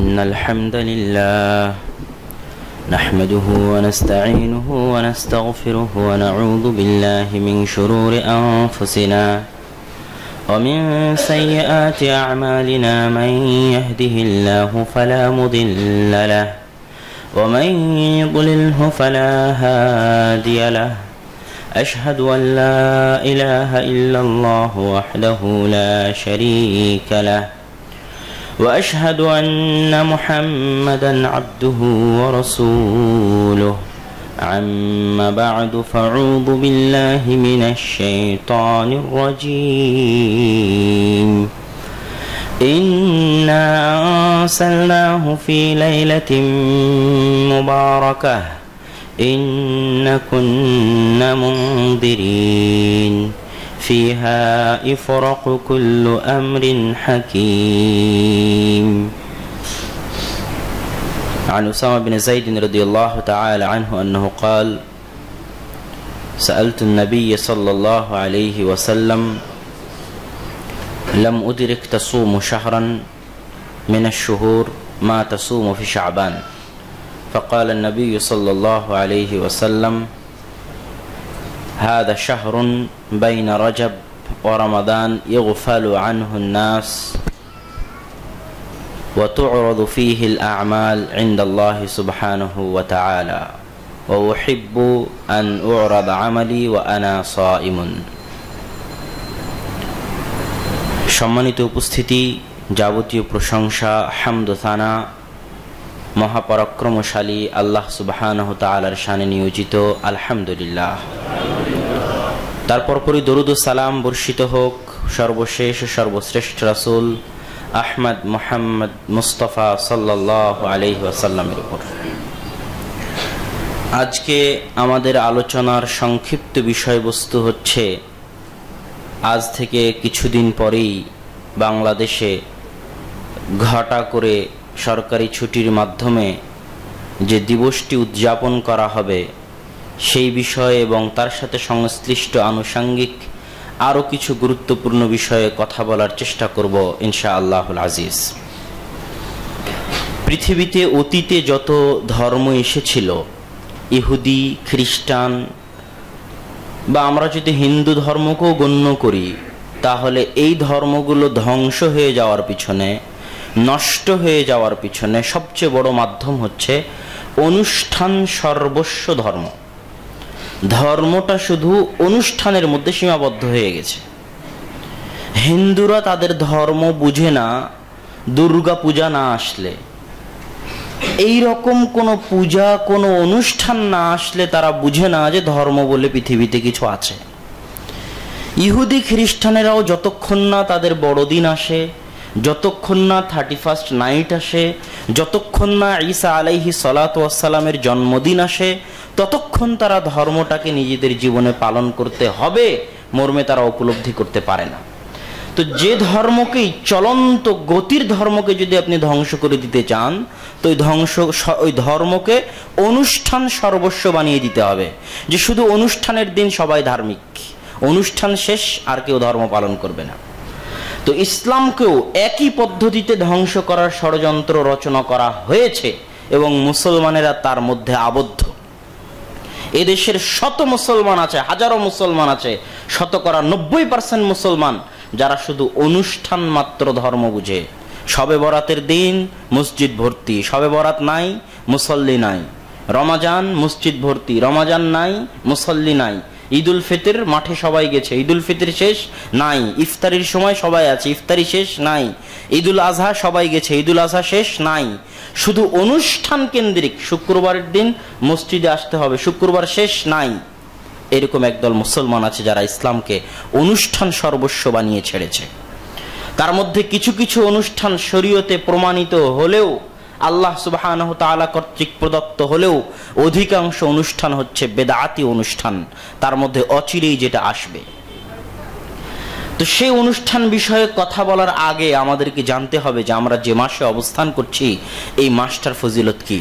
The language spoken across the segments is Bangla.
إن الحمد لله نحمده ونستعينه ونستغفره ونعوذ بالله من شرور أنفسنا ومن سيئات أعمالنا من يهده الله فلا مضل له ومن يضلله فلا هادي له أشهد أن لا إله إلا الله وحده لا شريك له وأشهد أن محمدا عبده ورسوله أما بعد فأعوذ بالله من الشيطان الرجيم إنا أرسلناه في ليلة مباركة إنا كنا منذرين فيها يفرق كل أمر حكيم. عن أسامة بن زيد رضي الله تعالى عنه أنه قال: سألت النبي صلى الله عليه وسلم: لم أدرك تصوم شهرا من الشهور ما تصوم في شعبان، فقال النبي صلى الله عليه وسلم: هذا شهر بين رجب ورمضان يغفل عنه الناس وتعرض فيه الأعمال عند الله سبحانه وتعالى وأحب أن أعرض عملي وأنا صائم. সম্মানিত উপস্থিতি, যাবতীয় প্রশংসা, হামদ ও সানা মহাপরাক্রমশালী আল্লাহ সুবহানাহু তাআলার শানে নিয়োজিত। আলহামদুলিল্লাহ। তারপর পরই দরুদ ও সালাম বর্ষিত হোক সর্বশেষ সর্বশ্রেষ্ঠ রাসূল আহমদ মুহাম্মদ মুস্তাফা সাল্লাল্লাহু আলাইহি ওয়াসাল্লামের উপর। আজকে আমাদের আলোচনার সংক্ষিপ্ত বিষয়বস্তু হচ্ছে, আজ থেকে কিছুদিন পরেই বাংলাদেশে ঘটা করে সরকারি ছুটির মাধ্যমে যে দিবসটি উদযাপন করা হবে সেই বিষয়ে এবং তার সাথে সংশ্লিষ্ট আনুষঙ্গিক আরও কিছু গুরুত্বপূর্ণ বিষয়ে কথা বলার চেষ্টা করব ইনশাআল্লাহুল আজিজ। পৃথিবীতে অতীতে যত ধর্ম এসেছিল, ইহুদি, খ্রিস্টান বা আমরা যদি হিন্দু ধর্মকেও গণ্য করি, তাহলে এই ধর্মগুলো ধ্বংস হয়ে যাওয়ার পিছনে, নষ্ট হয়ে যাওয়ার পিছনে সবচেয়ে বড় মাধ্যম হচ্ছে অনুষ্ঠান সর্বস্ব ধর্ম। ধর্মটা শুধু অনুষ্ঠানের মধ্যে সীমাবদ্ধ হয়ে গেছে। হিন্দুরা তাদের ধর্ম বুঝে না দুর্গা পূজা না আসলে, এই রকম কোনো পূজা, কোনো অনুষ্ঠান না আসলে তারা বুঝে না যে ধর্ম বলে পৃথিবীতে কিছু আছে। ইহুদি খ্রিস্টানেরাও যতক্ষণ না তাদের বড়দিন আসে, যতক্ষণ না 31st নাইট আসে, যতক্ষণ না ঈসা আলাইহি সালাতু ওয়াসসালামের জন্মদিন আসে, ততক্ষণ তারা ধর্মটাকে নিজেদের জীবনে পালন করতে হবে মর্মে তারা উপলব্ধি করতে পারে না। তো যে ধর্মকেই, চলন্ত গতির ধর্মকে যদি আপনি ধ্বংস করে দিতে চান, তো ওই ধর্মকে অনুষ্ঠান সর্বস্ব বানিয়ে দিতে হবে, যে শুধু অনুষ্ঠানের দিন সবাই ধার্মিক, অনুষ্ঠান শেষ আর কেউ ধর্ম পালন করবে না। তো ইসলামকেও একই পদ্ধতিতে ধ্বংস করার ষড়যন্ত্র রচনা করা হয়েছে এবং মুসলমানেরা তার মধ্যে আবদ্ধ। এদেশের শত মুসলমান আছে, হাজারো মুসলমান আছে, শতকরা 90% মুসলমান যারা শুধু অনুষ্ঠান মাত্র ধর্ম বুঝে। শবে বরাতের দিন মসজিদ ভর্তি, শবে বরাত নাই, মুসল্লি নাই। রমাজান মসজিদ ভর্তি, রমাজান নাই, মুসল্লি নাই। ঈদুল ফিতর মাঠে সবাই গেছে, ঈদুল ফিতর শেষ নাই। ইফতারির সময় সবাই আছে, ইফতারি শেষ নাই। ঈদুল আজহা সবাই গেছে, ঈদুল আজহা শেষ নাই। শুধু অনুষ্ঠান কেন্দ্রিক, শুক্রবারের দিন মসজিদে আসতে হবে, শুক্রবার শেষ নাই। এরকম একদল মুসলমান আছে যারা ইসলামকে অনুষ্ঠান সর্বস্ব বানিয়ে ছেড়েছে। তার মধ্যে কিছু কিছু অনুষ্ঠান শরীয়তে প্রমাণিত হলেও, আল্লাহ সুবহানাহু তাআলা কর্তৃক প্রদত্ত হলেও, অধিকাংশ অনুষ্ঠান হচ্ছে বেদাতি অনুষ্ঠান। তার মধ্যে অচিরেই যেটা আসবে, তো সেই অনুষ্ঠান বিষয়ে কথা বলার আগে আমাদেরকে জানতে হবে যে আমরা যে মাসে অবস্থান করছি এই মাসটার ফজিলত কি।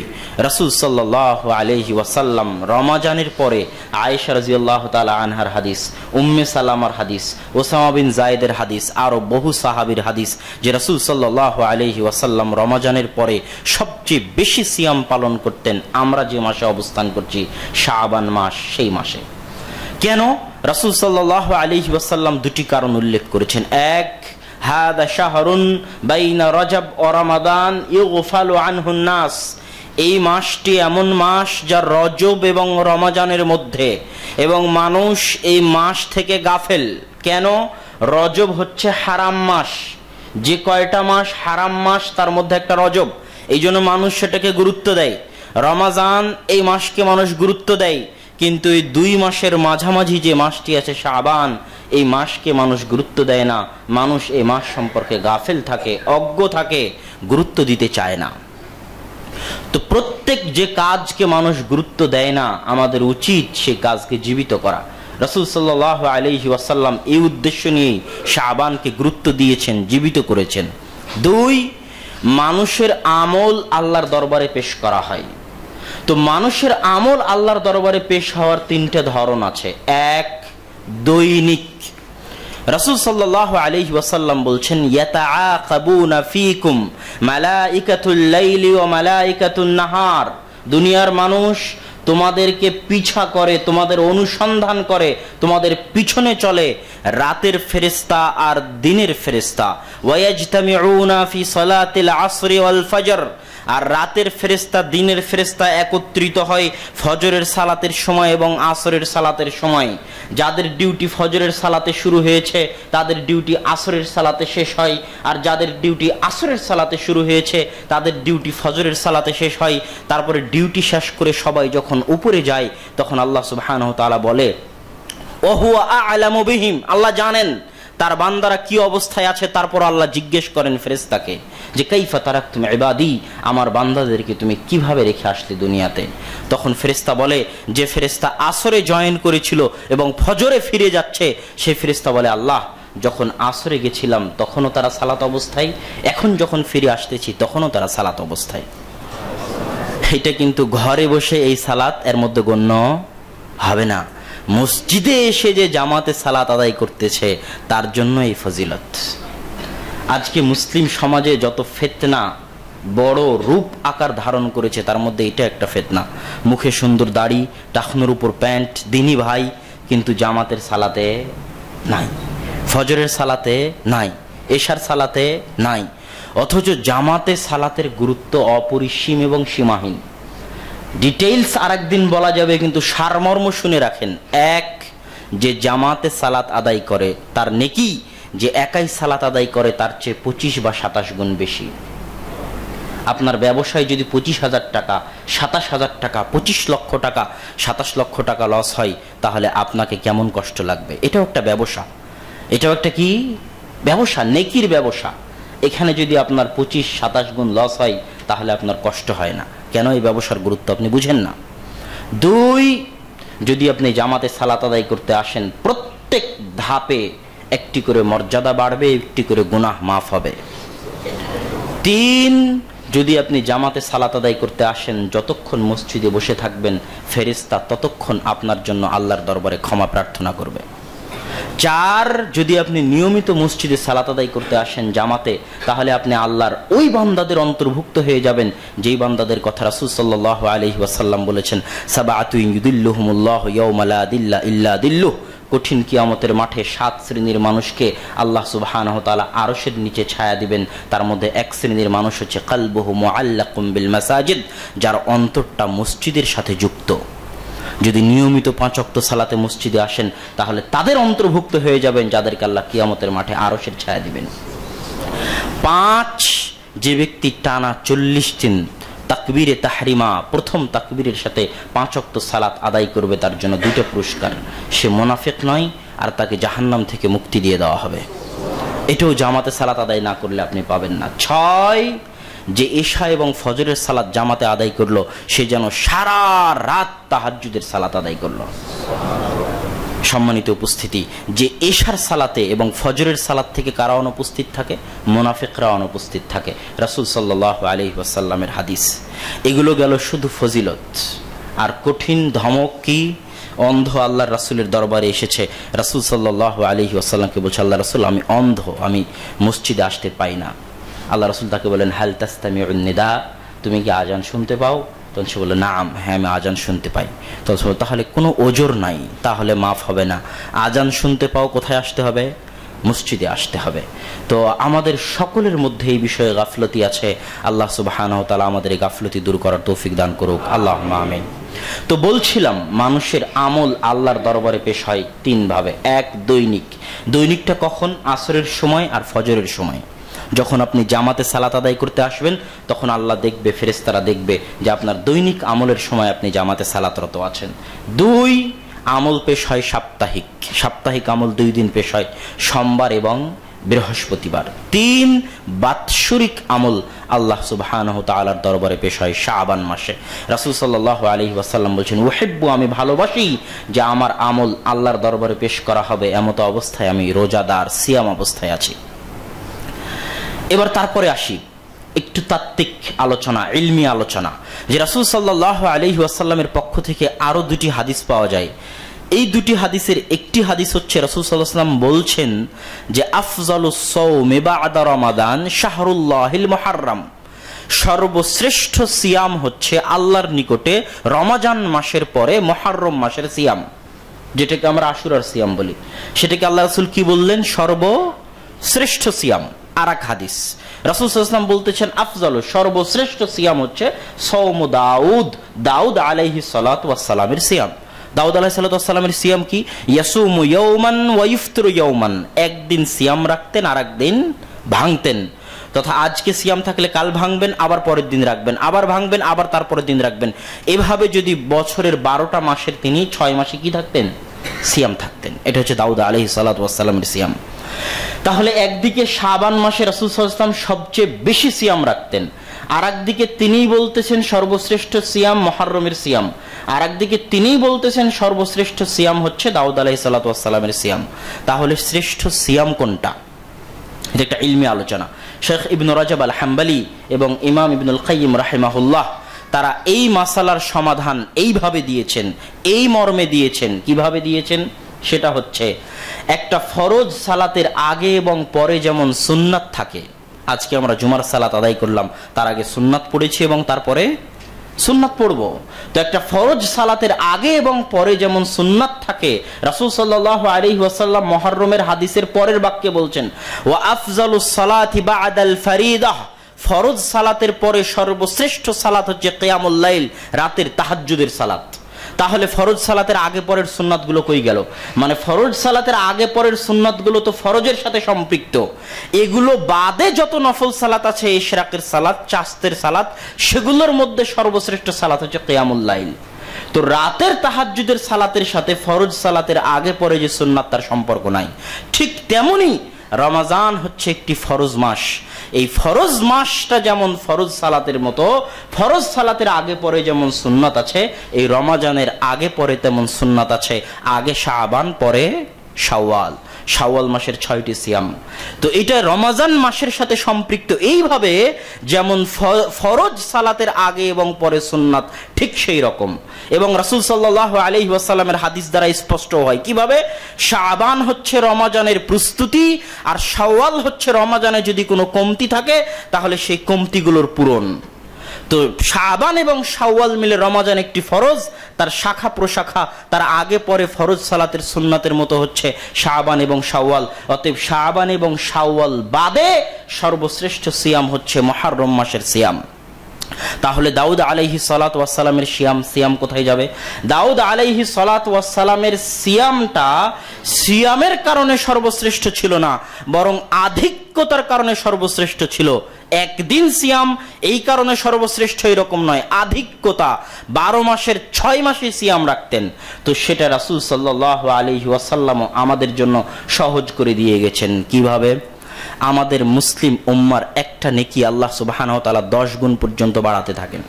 রাসূল সাল্লাল্লাহু আলাইহি ওয়াসাল্লাম রমাজানের পরে আয়েশা রাদিয়াল্লাহু তাআলা আনহার হাদিস, উম্মে সালামার হাদিস, ওসামা বিন যায়েদের হাদিস, আরো বহু সাহাবীর হাদিস যে রাসূল সাল্লাল্লাহু আলাইহি ওয়াসাল্লাম রমাজানের পরে সবচেয়ে বেশি সিয়াম পালন করতেন আমরা যে মাসে অবস্থান করছি শাবান মাস, সেই মাসে। কেন? রাসূল সাল্লাল্লাহু আলাইহি ওয়াসাল্লাম দুটি কারণ উল্লেখ করেছেন। এক, হাদা শাহরুন বাইনা রজব ও রমাদান ইউগফালু আনহুন নাস, এই মাসটি এমন মাস যা রজব এবং রমাজানের মধ্যে, এবং মানুষ এই মাস থেকে গাফেল। কেন? রজব হচ্ছে হারাম মাস, যে কয়টা মাস হারাম মাস তার মধ্যে একটা রজব, এই জন্য মানুষ সেটাকে গুরুত্ব দেয়। রমাজান, এই মাসকে মানুষ গুরুত্ব দেয়, কিন্তু এই দুই মাসের মাঝামাঝি যে মাসটি আছে শাবান, এই মাসকে মানুষ গুরুত্ব দেয় না। মানুষ এই মাস সম্পর্কে গাফেল থাকে, অজ্ঞ থাকে, গুরুত্ব দিতে চায় না। তো প্রত্যেক যে কাজকে মানুষ গুরুত্ব দেয় না, আমাদের উচিত সেই কাজকে জীবিত করা। রাসূল সাল্লাল্লাহু আলাইহি ওয়াসাল্লাম এই উদ্দেশ্য নিয়ে শাবানকে গুরুত্ব দিয়েছেন, জীবিত করেছেন। দুই, মানুষের আমল আল্লাহর দরবারে পেশ করা হয়। তো মানুষের আমল আল্লাহর দরবারে পেশ হওয়ার তিনটা ধরন আছে। এক, দৈনিক। রাসূল সাল্লাল্লাহু আলাইহি ওয়াসাল্লাম বলছেন, ইয়াতাআকাবুনা ফীকুম মালাইকাতুল লাইলি ওয়া মালাইকাতুন নাহার, দুনিয়ার মানুষ তোমাদেরকে পিছা করে, তোমাদের অনুসন্ধান করে, তোমাদের পিছনে চলে রাতের ফেরেশতা আর দিনের ফেরেশতা। ওয়ায়াজতামিউনা ফি সালাতিল আসরি ওয়াল ফজর, আর রাতের ফেরেশতা দিনের ফেরেশতা একত্রিত হয় ফজরের সালাতের সময় এবং আসরের সালাতের সময়। যাদের ডিউটি ফজরের সালাতে শুরু হয়েছে তাদের ডিউটি আসরের সালাতে শেষ হয়, আর যাদের ডিউটি আসরের সালাতে শুরু হয়েছে তাদের ডিউটি ফজরের সালাতে শেষ হয়। তারপরে ডিউটি শেষ করে সবাই যখন উপরে যায় তখন আল্লাহ সুবহানাহু ওয়া তাআলা বলে, ওয়া হুয়া আ'লামু বিহিম, আল্লাহ জানেন তার বান্দারা কি অবস্থায় আছে। তারপর আল্লাহ জিজ্ঞেস করেন ফেরেশতাকে যে কাইফা তারাকতুম ইবাদি, আমার বান্দাদেরকে তুমি কিভাবে রেখে আসলে দুনিয়াতে। তখন ফেরেশতা বলে, যে ফেরেশতা আসরে জয়েন করেছিল এবং ফজরে ফিরে যাচ্ছে সেই ফেরেশতা বলে, আল্লাহ যখন আসরে গেছিলাম তখনও তারা সালাত অবস্থায়, এখন যখন ফিরে আসতেছি তখনও তারা সালাত অবস্থায়। এটা কিন্তু ঘরে বসে এই সালাত এর মধ্যে গণ্য হবে না। মসজিদে এসে যে জামাতে সালাত আদায় করতেছে তার জন্য এই ফজিলত। আজকে মুসলিম সমাজে যত ফিতনা বড় রূপ আকার ধারণ করেছে তার মধ্যে এটা একটা ফিতনা। মুখে সুন্দর দাড়ি, টাকনোর উপর প্যান্ট, দিনী ভাই, কিন্তু জামাতের সালাতে নাই, ফজরের সালাতে নাই, এশার সালাতে নাই। অথচ জামাতে সালাতের গুরুত্ব অপরিসীম এবং সীমাহীন। ডিটেইলস আরেকদিন বলা যাবে, কিন্তু সারমর্ম শুনে রাখেন। এক, যে জামাতে সালাত আদায় করে তার নেকি যে একাই সালাত আদায় করে তার চেয়ে 25 বা 27 গুণ বেশি। আপনার ব্যবসায় যদি 25,000 টাকা, 27,000 টাকা, 25 লক্ষ টাকা, 27 লক্ষ টাকা লস হয়, তাহলে আপনাকে কেমন কষ্ট লাগবে। এটাও একটা ব্যবসা, এটাও একটা কি ব্যবসা, নেকির ব্যবসা। এখানে যদি আপনার 25-27 গুণ লস হয় তাহলে আপনার কষ্ট হয় না। কেন? এই ব্যবসার গুরুত্ব আপনি বুঝেন না। দুই, যদি আপনি জামাতে সালাত আদায় করতে আসেন প্রত্যেক ধাপে একটি করে মর্যাদা বাড়বে, একটি করে গুনাহ মাফ হবে। তিন, যদি আপনি জামাতে সালাত আদায় করতে আসেন যতক্ষণ মসজিদে বসে থাকবেন ফেরেশতা ততক্ষণ আপনার জন্য আল্লাহর দরবারে ক্ষমা প্রার্থনা করবে। চার, যদি আপনি নিয়মিত মসজিদে সালাত আদায় করতে আসেন জামাতে, তাহলে আপনি আল্লাহর ওই বান্দাদের অন্তর্ভুক্ত হয়ে যাবেন যেই বান্দাদের কথা রাসূল সাল্লাল্লাহু আলাইহি ওয়াসাল্লাম বলেছেন, সাবআতুন ইউদিল্লুহুমুল্লাহু ইয়াওমা লা দিল্লা ইল্লা দিল্লুহ, কঠিন কিয়ামতের মাঠে 7 শ্রেণীর মানুষকে আল্লাহ সুবহানাহু ওয়া তাআলা আরশের নিচে ছায়া দিবেন। তার মধ্যে এক শ্রেণীর মানুষ হচ্ছে কলবুহু মুআল্লাকুম বিল মাসাজিদ, যার অন্তরটা মসজিদের সাথে যুক্ত। যদি নিয়মিত 5 ওয়াক্ত সালাতে মসজিদে আসেন তাহলে তাদের অন্তর্ভুক্ত হয়ে যাবেন যাদেরকে আল্লাহ কিয়ামতের মাঠে আরশের ছায়া দিবেন। 5, যে ব্যক্তি টানা 40 দিন তাকবীরে তাহরিমা, প্রথম তাকবীরের সাথে 5 ওয়াক্ত সালাত আদায় করবে, তার জন্য 2টা পুরস্কার। সে মুনাফিক নয় আর তাকে জাহান্নাম থেকে মুক্তি দিয়ে দেওয়া হবে। এটাও জামাতে সালাত আদায় না করলে আপনি পাবেন না। 6, যে এশা এবং ফজরের সালাত জামাতে আদায় করলো সে যেন সারা রাত তাহাজ্জুদের সালাত আদায় করলো। সম্মানিত উপস্থিতি, যে এশার সালাতে এবং ফজরের সালাত থেকে কারা অনুপস্থিত থাকে? মুনাফিকরা অনুপস্থিত থাকে। রাসূল সাল্লাল্লাহু আলাইহি ওয়াসাল্লামের হাদিস। এগুলো গেল শুধু ফজিলত। আর কঠিন ধমক কি? অন্ধ আল্লাহর রাসূলের দরবারে এসেছে, রাসূল সাল্লাল্লাহু আলাইহি ওয়াসাল্লামকে বলছে, আল্লাহ রাসূল আমি অন্ধ, আমি মসজিদে আসতে পাই না। আল্লাহ রাসূল তাকে বলেন, হাল তাস্তামিউন নিদা, তুমি কি আজান শুনতে পাও? তখন সে বলল, নাম, হ্যাঁ আমি আজান শুনতে পাই। তখন সে, তাহলে কোনো ওজর নাই, তাহলে মাফ হবে না। আজান শুনতে পাও, কোথায় আসতে হবে? মসজিদে আসতে হবে। তো আমাদের সকলের মধ্যে এই বিষয়ে গাফলতি আছে। আল্লাহ সুবহানাহু ওয়া তাআলা আমাদের এই গাফলতি দূর করার তৌফিক দান করুক, আল্লাহুম্মা আমিন। তো বলছিলাম, মানুষের আমল আল্লাহর দরবারে পেশ হয় তিন ভাবে। এক, দৈনিক। দৈনিকটা কখন? আসরের সময় আর ফজরের সময়। যখন আপনি জামাতে সালাত আদায় করতে আসবেন, তখন আল্লাহ দেখবে, ফেরেশতারা দেখবে যে আপনার দৈনিক আমলের সময় আপনি জামাতে সালাতরত আছেন। দুই, আমল পেশ হয় সাপ্তাহিক। সাপ্তাহিক আমল 2 দিন পেশ হয়, সোমবার এবং বৃহস্পতিবার। 3, বাৎসরিক আমল আল্লাহ সুবহানাহু ওয়া তাআলার দরবারে পেশ হয় শাবান মাসে। রাসূল সাল্লাল্লাহু আলাইহি ওয়াসাল্লাম বলেছেন, উহিব্বু, আমি ভালোবাসি যে আমার আমল আল্লাহর দরবারে পেশ করা হবে এমত অবস্থায় আমি রোজাদার, সিয়াম অবস্থায় আছি। এবার তারপরে আসি একটু তাত্ত্বিক আলোচনা, ইলমি আলোচনা, যে রাসূল সাল্লাল্লাহু আলাইহি ওয়াসাল্লামের পক্ষ থেকে আরো 2টি হাদিস পাওয়া যায়। এই 2টি হাদিসের একটি হাদিস হচ্ছে, রাসূল সাল্লাল্লাহু আলাইহি ওয়াসাল্লাম বলছেন যে আফজালুস সাওমি বা'দা রমাদান শাহরুল্লাহিল মুহাররম, সর্বশ্রেষ্ঠ সিয়াম হচ্ছে আল্লাহর নিকটে রমজান মাসের পরে মুহররম মাসের সিয়াম, যেটাকে আমরা আশুরার সিয়াম বলি। সেটাকে আল্লাহ রাসূল কি বললেন? সর্বশ্রেষ্ঠ সিয়াম। আর এক হাদিস রাসূল সাল্লাল্লাহু আলাইহি ওয়াসাল্লাম বলতেছেন, আফজালু, সর্বশ্রেষ্ঠ সিয়াম হচ্ছে সাওমু দাউদ, দাউদ আলাইহিস সালাতু ওয়াস সালামের সিয়াম। দাউদ আলাইহিস সালাতু ওয়াস সালামের সিয়াম কি? ইয়াসুমু ইয়াওমান ওয়া ইফতিরু ইয়াওমান, একদিন সিয়াম রাখতেন আর একদিন ভাঙতেন। তথা আজকে সিয়াম থাকলে কাল ভাঙবেন, আবার পরের দিন রাখবেন, আবার ভাঙবেন, আবার তারপরের দিন রাখবেন। এভাবে যদি বছরের 12টা মাসের তিনি 6 মাসে কি থাকতেন? সিয়াম থাকতেন। এটা হচ্ছে দাউদ আলাইহিস সালাতু ওয়াস সালামের সিয়াম। তাহলে একদিকে শাবান মাসে রাসূল সাল্লাল্লাহু আলাইহি ওয়াসাল্লাম সবচেয়ে বেশি সিয়াম রাখতেন, আর একদিকে তিনিই বলতেছেন সর্বশ্রেষ্ঠ সিয়াম মুহররমের সিয়াম, আর একদিকে তিনিই বলতেছেন সর্বশ্রেষ্ঠ সিয়াম হচ্ছে দাউদ আলাইহিস সালাতু ওয়াস সালামের সিয়াম। তাহলে শ্রেষ্ঠ সিয়াম কোনটা? এটা একটা ইলমি আলোচনা। শেখ ইবনে রাজব আল হাম্বলি এবং ইমাম ইবনুল কাইয়িম রাহিমাহুল্লাহ তারা এই মাসালার সমাধান এইভাবে দিয়েছেন, এই মর্মে দিয়েছেন। কিভাবে দিয়েছেন? সেটা হচ্ছে, একটা ফরজ সালাতের আগে এবং পরে যেমন সুন্নাত থাকে, আজকে আমরা জুমার সালাত আদায় করলাম, তার আগে সুন্নাত পড়েছি এবং তারপরে সুন্নাত পড়ব। তো একটা ফরজ সালাতের আগে এবং পরে যেমন সুন্নাত থাকে, রাসূল সাল্লাল্লাহু আলাইহি ওয়াসাল্লাম মুহররমের হাদিসের পরের বাক্যে বলছেন, ওয়া আফজালুস সালাতি বা'দাল ফারিদাহ, ফরজ সালাতের পরে সর্বশ্রেষ্ঠ সালাত হচ্ছে কিয়ামুল লাইল, রাতের তাহাজ্জুদের সালাত। তাহলে ফরজ সালাতের আগে পরের সুন্নাতগুলো কই গেল? মানে ফরজ সালাতের আগে পরের সুন্নাতগুলো তো ফরজের সাথে সম্পৃক্ত। এগুলো বাদে যত নফল সালাত আছে, ইশরাকের সালাত, চাস্তের সালাত, সেগুলোর মধ্যে সর্বশ্রেষ্ঠ সালাত হচ্ছে কিয়ামুল লাইল। তো রাতের তাহাজ্জুদের সালাতের সাথে ফরজ সালাতের আগে পরে যে সুন্নাত, তার সম্পর্ক নাই। ঠিক তেমনি রমজান হচ্ছে একটি ফরজ মাস। এই ফরজ মাসটা যেমন ফরজ সালাতের মতো, ফরজ সালাতের আগে পরে যেমন সুন্নাত আছে, এই রমজানের আগে পরে তেমন সুন্নাত আছে। আগে শাবান, পরে শাওয়াল। শাওয়াল মাসের 6টি সিয়াম। তো এটা রমজান মাসের সাথে সম্পৃক্ত। এইভাবে যেমন ফরজ সালাতের আগে এবং পরে সুন্নাত, ঠিক সেই রকম। এবং রাসূল সাল্লাল্লাহু আলাইহি ওয়াসাল্লামের হাদিস দ্বারা স্পষ্ট হয়। কিভাবে? শাবান হচ্ছে রমজানের প্রস্তুতি, আর শাওয়াল হচ্ছে রমজানে যদি কোনো কমতি থাকে তাহলে সেই কমতিগুলোর পূরণ। তো শাবান এবং শাওয়াল মিলে রমজান একটি ফরজ, তার শাখা প্রশাখা, তার আগে পরে ফরজ সালাতের সুন্নাতের মতো হচ্ছে শাবান এবং শাওয়াল। অতএব শাবান এবং শাওয়াল বাদে সর্বশ্রেষ্ঠ সিয়াম হচ্ছে মুহররম মাসের সিয়াম। তাহলে দাউদ আলাইহিস সালাতু ওয়াস সালামের সিয়াম কোথায় যাবে? দাউদ আলাইহিস সালাতু ওয়াস সালামের সিয়ামটা সিয়ামের কারণে সর্বশ্রেষ্ঠ ছিল না, বরং আধিক্যতার কারণে সর্বশ্রেষ্ঠ ছিল। একদিন সিয়াম এই কারণে সর্বশ্রেষ্ঠ এরকম নয়, আধিক্যতা। 12 মাসের 6 মাসে সিয়াম রাখতেন। তো সেটা রাসূল সাল্লাল্লাহু আলাইহি ওয়াসাল্লাম আমাদের জন্য সহজ করে দিয়ে গেছেন। কিভাবে? আমাদের মুসলিম উম্মার একটা নেকি আল্লাহ সুবহানাহু ওয়া তাআলা 10 গুণ পর্যন্ত বাড়াতে থাকেন।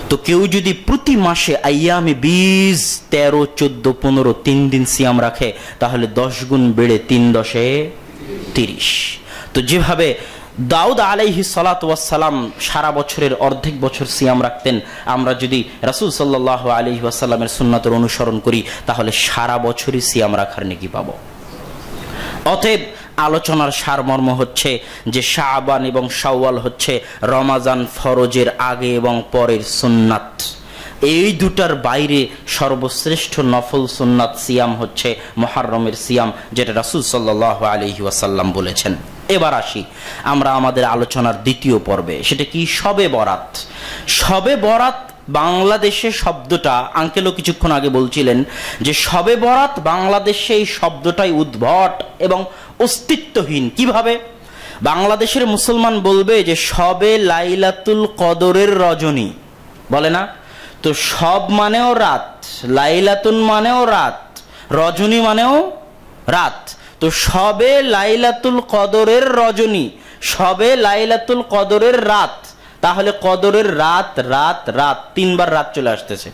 তো কেউ যদি প্রতি মাসে আইয়ামে 20, 13, 14, 15 3 দিন সিয়াম রাখে তাহলে 10 গুণ বেড়ে 3 10 30। তো যেভাবে দাউদ আলাইহিস সালাতু ওয়াস সালাম সারা বছরের অর্ধেক বছর সিয়াম রাখতেন, আমরা যদি রাসূল সাল্লাল্লাহু আলাইহি ওয়াসাল্লামের সুন্নাতের অনুসরণ করি তাহলে সারা বছরই সিয়াম রাখার নেকি পাবো। অতএব আলোচনার সারমর্ম হচ্ছে যে শাবান এবং শাওয়াল হচ্ছে রমাজান ফরজের আগে এবং পরের সুন্নাত। এই দুটার বাইরে সর্বশ্রেষ্ঠ নফল সুন্নাত সিয়াম হচ্ছে মুহররমের সিয়াম, যেটা রাসূল সাল্লাল্লাহু আলাইহি ওয়াসাল্লাম বলেছেন। এবার আসি আমরা আমাদের আলোচনার দ্বিতীয় পর্বে, সেটা কি শবে বরাত। শবে বরাত বাংলাদেশে শব্দটা, আঙ্কেলও কিছুক্ষণ আগে বলছিলেন যে শবে বরাত বাংলাদেশে এই শব্দটাই উদ্ভট এবং অস্তিত্বহীন। কিভাবে? বাংলাদেশের মুসলমান বলবে যে শবে লাইলাতুল কদরের রজনী, বলে না? তো সব মানেও রাত, লাইলাতুন মানেও রাত, রজনী মানেও রাত। তো শবে লাইলাতুল কদরের রজনী, শবে লাইলাতুল কদরের রাত, তাহলে কদরের রাত রাত রাত 3 বার রাত চলে আসতেছে।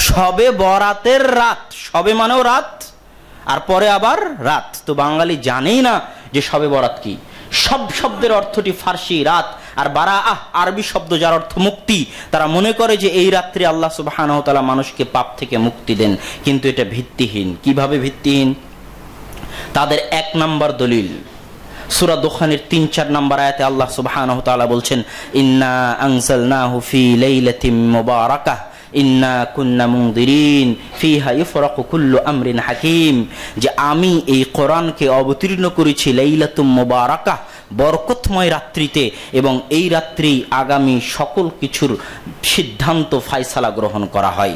শবে বরাতের রাত, শবে মানেও রাত আর পরে আবার রাত। তো বাঙালি জানেই না যে শবে বরাত কি। সব শব্দের অর্থটি ফার্সি রাত, আর বারাআহ আরবি শব্দ যার অর্থ মুক্তি। তারা মনে করে যে এই রাত্রে আল্লাহ সুবহানাহু ওয়া তাআলা মানুষকে পাপ থেকে মুক্তি দেন, কিন্তু এটা ভিত্তিহীন। কিভাবে ভিত্তিহীন? তাদের 1 নম্বর দলিল সূরা দুখানের 3-4 নম্বর আয়াতে আল্লাহ সুবহানাহু ওয়া তাআলা বলছেন, ইন্না আনজালনাহু ফি লাইলাতিন মুবারাকাহ ইন্না কুন্না মুনদিরিন ফিহা ইফরাকু কুল্লু আমরিন হাকিম, যে আমি এই কোরআনকে অবতীর্ণ করেছি লাইলাতুম মুবারাকাহ, বরকতময় রাত্রিতে, এবং এই রাত্রি আগামী সকল কিছুর সিদ্ধান্ত ফায়সালা গ্রহণ করা হয়।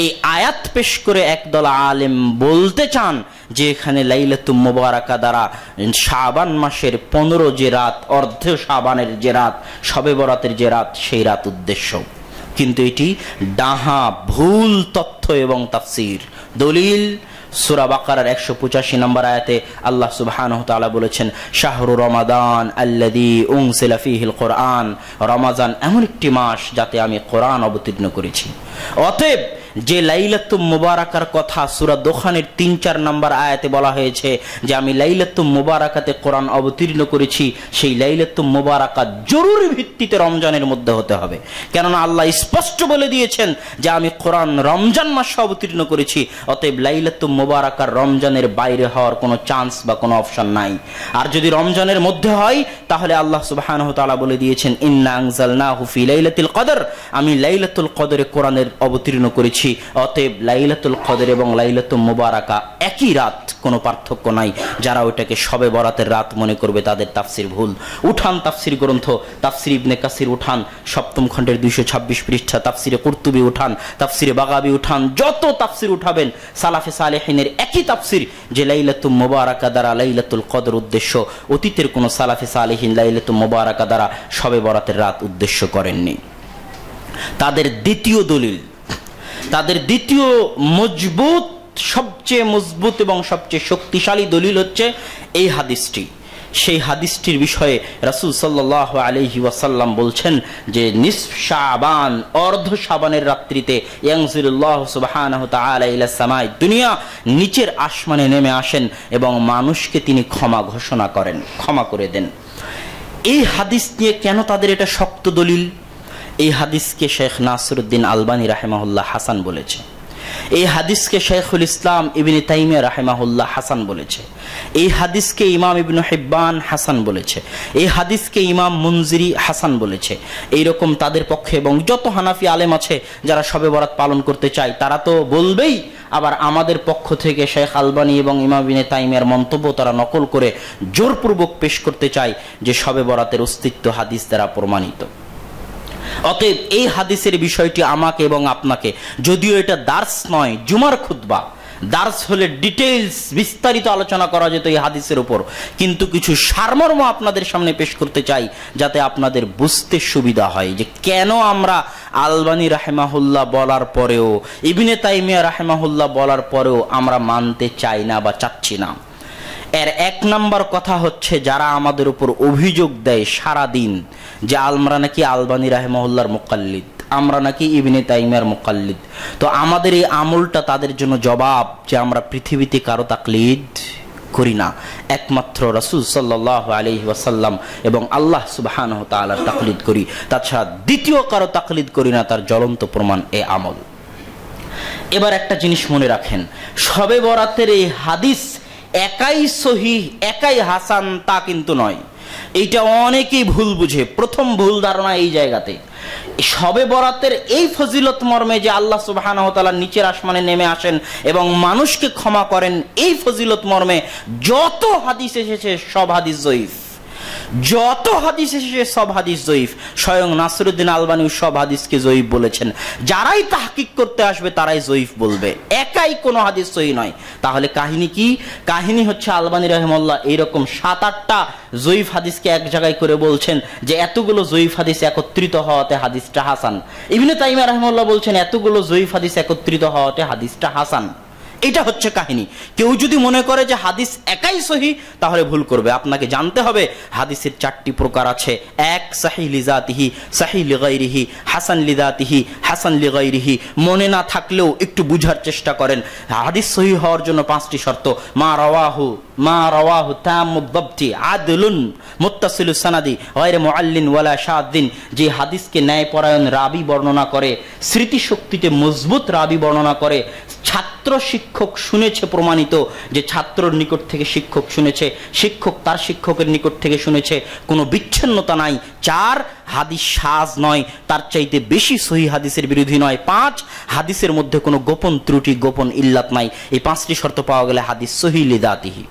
এই আয়াত পেশ করে একদল আলেম বলতে চান যে এখানে লাইলাতুম মুবারাকা দ্বারা শাবান মাসের 15 যে রাত, অর্ধ শাবানের যে রাত, শবে বরাতের যে রাত, সেই রাত উদ্দেশ্য। কিন্তু এটি ডাহা ভুল তথ্য এবং তাফসীর। দলিল সূরা বাকারার 185 নম্বর আয়াতে আল্লাহ সুবহানাহু ওয়া তাআলা বলেছেন, শাহরু রমাদান আল্লাযী উনজিলা ফীহিল কুরআন, রমাজান এমন একটি মাস যাতে আমি কোরআন অবতীর্ণ করেছি। অতএব যে লাইলাতুম মুবারাকার কথা সূরা দুখানের 3-4 নম্বর আয়াতে বলা হয়েছে যে আমি লাইলাতুম মুবারাকাতে কোরআন অবতীর্ণ করেছি, সেই লাইলাতুম মুবারাকা জরুরি ভিত্তিতে রমজানের মধ্যে হতে হবে। কেননা আল্লাহ স্পষ্ট বলে দিয়েছেন যে আমি কোরআন রমজান মাসে অবতীর্ণ করেছি। অতএব লাইলাতুম মুবারাকার রমজানের বাইরে হওয়ার কোনো চান্স বা কোনো অপশন নাই। আর যদি রমজানের মধ্যে হয় তাহলে আল্লাহ সুবহানাহু ওয়া তাআলা বলে দিয়েছেন, ইন্না আনজালনাহু ফি লাইলাতুল কদর, আমি লাইলাতুল কদরে কোরআনের অবতীর্ণ করেছি। অতএব লাইলাতুল কদর এবং লাইলাতুল মুবারাকা একই রাত, কোনো পার্থক্য নাই। যারা ওইটাকে শবে বরাতের রাত মনে করবে তাদের তাফসীর ভুল। উঠান তাফসীর গ্রন্থ, তাফসীর ইবনে কাসির উঠান, 7ম খণ্ডের 226 পৃষ্ঠা, তাফসীরে কুরতুবী উঠান, তাফসীরে বাগাবী উঠান, যত তাফসীর উঠাবেন সালাফে সালেহিনের একই তাফসীর যে লাইলাতুল মুবারাকা দ্বারা লাইলাতুল কদর উদ্দেশ্য। অতীতের কোনো সালাফে সালেহিন লাইলাতুল মুবারাকা দ্বারা শবে বরাতের রাত উদ্দেশ্য করেননি। তাদের দ্বিতীয় দলিল, তাদের দ্বিতীয় মজবুত, সবচেয়ে মজবুত এবং সবচেয়ে শক্তিশালী দলিল হচ্ছে এই হাদিসটি। সেই হাদিসটির বিষয়ে রাসূল সাল্লাল্লাহু আলাইহি ওয়াসাল্লাম বলছেন যে নিসফ শাবান, অর্ধ শাবানের রাত্রিতে ইয়ানজিলুল্লাহু সুবহানাহু ওয়া তাআলা ইলা সামাই দুনিয়া, নিচের আসমানে নেমে আসেন এবং মানুষকে তিনি ক্ষমা ঘোষণা করেন, ক্ষমা করে দেন। এই হাদিস নিয়ে কেন তাদের এটা শক্ত দলিল? এই হাদিসকে শেখ নাসিরউদ্দিন আলবানী রাহিমাহুল্লাহ হাসান বলেছে, এই হাদিসকে শেখুল ইসলাম ইবনে তাইমিয়া রাহিমাহুল্লাহ হাসান বলেছে, এই হাদিসকে ইমাম ইবনে হিব্বান হাসান বলেছে, এই হাদিসকে ইমাম মুনজিরি হাসান বলেছে। এইরকম তাদের পক্ষে এবং যত হানাফি আলেম আছে যারা শবে বরাত পালন করতে চায় তারা তো বলবেই, আবার আমাদের পক্ষ থেকে শেখ আলবানী এবং ইমাম ইবনে তাইমিয়ার মন্তব্য তারা নকল করে জোরপূর্বক পেশ করতে চায় যে শবে বরাতের অস্তিত্ব হাদিস দ্বারা প্রমাণিত। অতএব এই হাদিসের বিষয়টি আমাকে এবং আপনাকে, যদিও এটা দার্স নয়, জুমার খুতবা, দার্স হলে ডিটেইলস বিস্তারিত আলোচনা করা যেত এই হাদিসের উপর, কিন্তু কিছু সারমর্ম আপনাদের সামনে পেশ করতে চাই যাতে আপনাদের বুঝতে সুবিধা হয় যে কেন আমরা আলবানী রাহিমাহুল্লাহ বলার পরেও, ইবনে তাইমিয়া রাহিমাহুল্লাহ বলার পরেও আমরা মানতে চাই না বা চাচ্ছি না। এর 1 নম্বর কথা হচ্ছে, যারা আমাদের উপর অভিযোগ দেয় সারা দিন যে আমরা নাকি আলবানী রাহিমাহুল্লাহর মুকাল্লিদ, আমরা নাকি ইবনে তাইমিয়ার মুকাল্লিদ। তো আমাদের এই আমলটা তাদের জন্য জবাব যে আমরা পৃথিবীতে কারো তাকলিদ করি না, একমাত্র রাসূল সাল্লাল্লাহু আলাইহি ওয়াসাল্লাম এবং আল্লাহ সুবহানাহু ওয়া তাআলার তাকলিদ করি, তাছাড়া দ্বিতীয় কারো তাকলিদ করি না। তার জ্বলন্ত প্রমাণ এই আমল। এবার একটা জিনিস মনে রাখেন, শবে বরাতের এই হাদিস একাই সহিহ একাই হাসান তা কিন্তু নয়। এইটা অনেকেই ভুল বুঝে। প্রথম ভুল ধারণা এই জায়গাতে, শবে বরাতের এই ফজিলত মর্মে যে আল্লাহ সুবহানাহু ওয়া তাআলা নিচের আসমানে নেমে আসেন এবং মানুষকে ক্ষমা করেন, এই ফজিলত মর্মে যত হাদিস এসেছে সব হাদিস জয়ীফ। যত হাদিস এসেছে সব হাদিস জয়ীফ। স্বয়ং নাসিরউদ্দিন আলবানী সব হাদিসকে জয়ীফ বলেছেন। যারাই তাহকিক করতে আসবে তারাই জয়ীফ বলবে, একাই কোনো হাদিস সহিহ নয়। তাহলে কাহিনী কি? কাহিনী হচ্ছে আলবানী রাহিমাহুল্লাহ এইরকম 7-8টা জয়ীফ হাদিসকে এক জায়গায় করে বলছেন যে এতগুলো জয়ীফ হাদিস একত্রিত হওয়াতে হাদিসটা হাসান। ইবনে তাইমিয়া রাহিমাহুল্লাহ বলছেন এতগুলো জয়ীফ হাদিস একত্রিত হওয়াতে হাদিসটা হাসান। এটা হচ্ছে কাহিনী। কেউ যদি মনে করে যে হাদিস একাই সহিহ তাহলে ভুল করবে। আপনাকে জানতে হবে হাদিসের 4টি প্রকার আছে। এক, সহিহ লিজাতিহি, সহিহ লিগাইরিহি, হাসান লিজাতিহি, হাসান লিগাইরিহি। মনে না থাকলেও একটু বুঝার চেষ্টা করেন। হাদিস সহিহ হওয়ার জন্য 5টি শর্ত। মা রাওয়াহু তাম্মুদ দাবতি আদলুন মুত্তাসিলুস সানাদি গায়রে মুআল্লিন ওয়ালা শাযিন। যে হাদিসকে ন্যায়পরায়ণ রাবী বর্ণনা করে, স্মৃতিশক্তিতে মজবুত রাবী বর্ণনা করে, ছাত্র শিক্ষক শুনেছে, প্রমাণিত যে ছাত্রর নিকট থেকে শিক্ষক শুনেছে, শিক্ষক তার শিক্ষকের নিকট থেকে শুনেছে, কোনো বিচ্ছিন্নতা নাই। 4, হাদিস শাজ নয়, তার চাইতে বেশি সহিহ হাদিসের বিরোধী নয়। 5, হাদিসের মধ্যে কোনো গোপন ত্রুটি গোপন ইল্লাত নাই। এই 5টি শর্ত পাওয়া গেলে হাদিস সহিহ লিদাতিহি।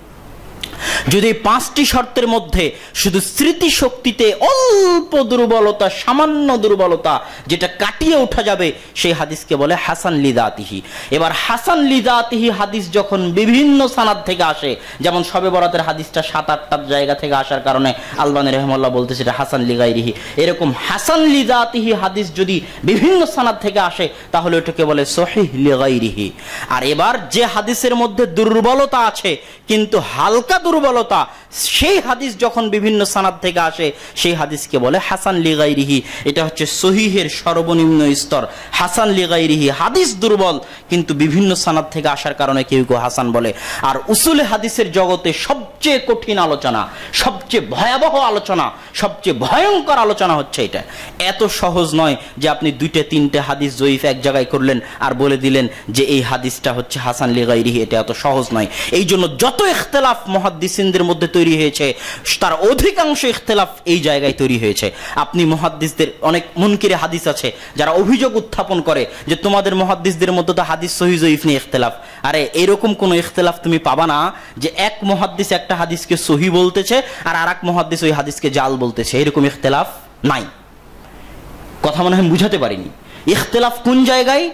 যদি 5টি শর্তের মধ্যে শুধু স্মৃতি শক্তিতে অল্প দুর্বলতা, সামান্য দুর্বলতা যেটা কাটিয়ে ওঠা যাবে, সেই হাদিসকে বলে হাসান লিদাতিহি। এবার হাসান লিদাতিহি হাদিস যখন বিভিন্ন সানাদ থেকে আসে, যেমন শবে বরাতের হাদিসটা 7-8টা জায়গা থেকে আসার কারণে আলবানী রাহিমাহুল্লাহ বলতেছে এটা হাসান লিগাইরিহি। এরকম হাসান লিদাতিহি হাদিস যদি বিভিন্ন সানাদ থেকে আসে তাহলে ওটাকে বলে সহিহ লিগাইরিহি। আর এবার যে হাদিসের মধ্যে দুর্বলতা আছে কিন্তু হালকা দুর্বলতা, সেই হাদিস যখন বিভিন্ন সানাদ থেকে আসে সেই হাদিসকে বলে হাসান লিগাইরিহি। এটা হচ্ছে সহিহের সর্বনিম্ন স্তর। হাসান লিগাইরিহি হাদিস দুর্বল কিন্তু বিভিন্ন সানাদ থেকে আসার কারণে কেউ কেউ হাসান বলে। আর উসুলে হাদিসের জগতে সবচেয়ে কঠিন আলোচনা, সবচেয়ে ভয়াবহ আলোচনা, সবচেয়ে ভয়ঙ্কর আলোচনা হচ্ছে এটা। এত সহজ নয় যে আপনি 2-3টে হাদিস জয়ীফ এক জায়গায় করলেন আর বলে দিলেন যে এই হাদিসটা হচ্ছে হাসান লিগাইরিহি। এটা এত সহজ নয়। এই জন্য যত ইখতিলাফ মুহাদ্দিসিনদের মধ্যে তৈরি হয়েছে তার অধিকাংশ ইখতিলাফ এই জায়গায় তৈরি হয়েছে। আপনি মুহাদ্দিসদের অনেক মুনকিরে হাদিস আছে যারা অভিযোগ উত্থাপন করে যে তোমাদের মুহাদ্দিসদের মধ্যে তো হাদিস সহিহ জয়ীফ নিয়ে ইখতিলাফ। আরে এরকম কোন ইখতিলাফ তুমি পাবা না যে এক মুহাদ্দিস একটা হাদিসকে সহিহ বলতেছে আর আরেক মুহাদ্দিস ওই হাদিসকে জাল বলতেছে। এরকম ইখতিলাফ নাই। কথা মনে হয় বুঝাতে পারিনি। ইখতিলাফ কোন জায়গায়?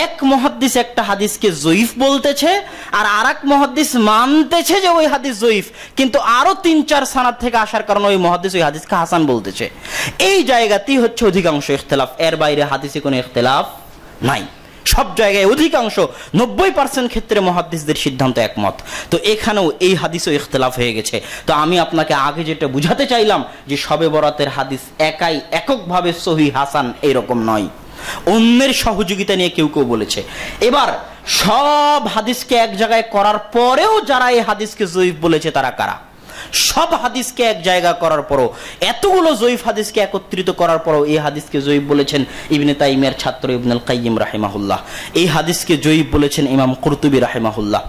এক মুহাদ্দিস একটা হাদিসকে জয়ীফ বলতেছে আর আরেক মুহাদ্দিস মানতেছে যে ওই হাদিস জয়ীফ, কিন্তু আরো 3-4 সানাদ থেকে আসার কারণে ওই মুহাদ্দিস ওই হাদিসকে হাসান বলতেছে। এই জায়গাতেই হচ্ছে অধিকাংশ ইখতিলাফ। এর বাইরে হাদিসে কোনো ইখতিলাফ নাই। সব জায়গায় অধিকাংশ 90% ক্ষেত্রে মুহাদ্দিসদের সিদ্ধান্ত একমত। তো এখানেও এই হাদিসও ইখতিলাফ হয়ে গেছে। তো আমি আপনাকে আগে যেটা বুঝাতে চাইলাম যে শবে বরাতের হাদিস একাই এককভাবে সহিহ হাসান এরকম নয়, অন্যের সহযোগিতা নিয়ে কেউ কেউ বলেছে। এবার সব হাদিসকে এক জায়গায় করার পরেও যারা এই হাদিসকে জয়ীফ বলেছে তারা কারা? সব হাদিসকে এক জায়গা করার পরও, এতগুলো জয়ীফ হাদিসকে একত্রিত করার পরও এই হাদিসকে জয়ীফ বলেছেন ইবনে তাইমিয়ার ছাত্র ইবনুল কাইয়িম রাহিমাহুল্লাহ। এই হাদিসকে জয়ীফ বলেছেন ইমাম কুরতুবী রাহিমাহুল্লাহ।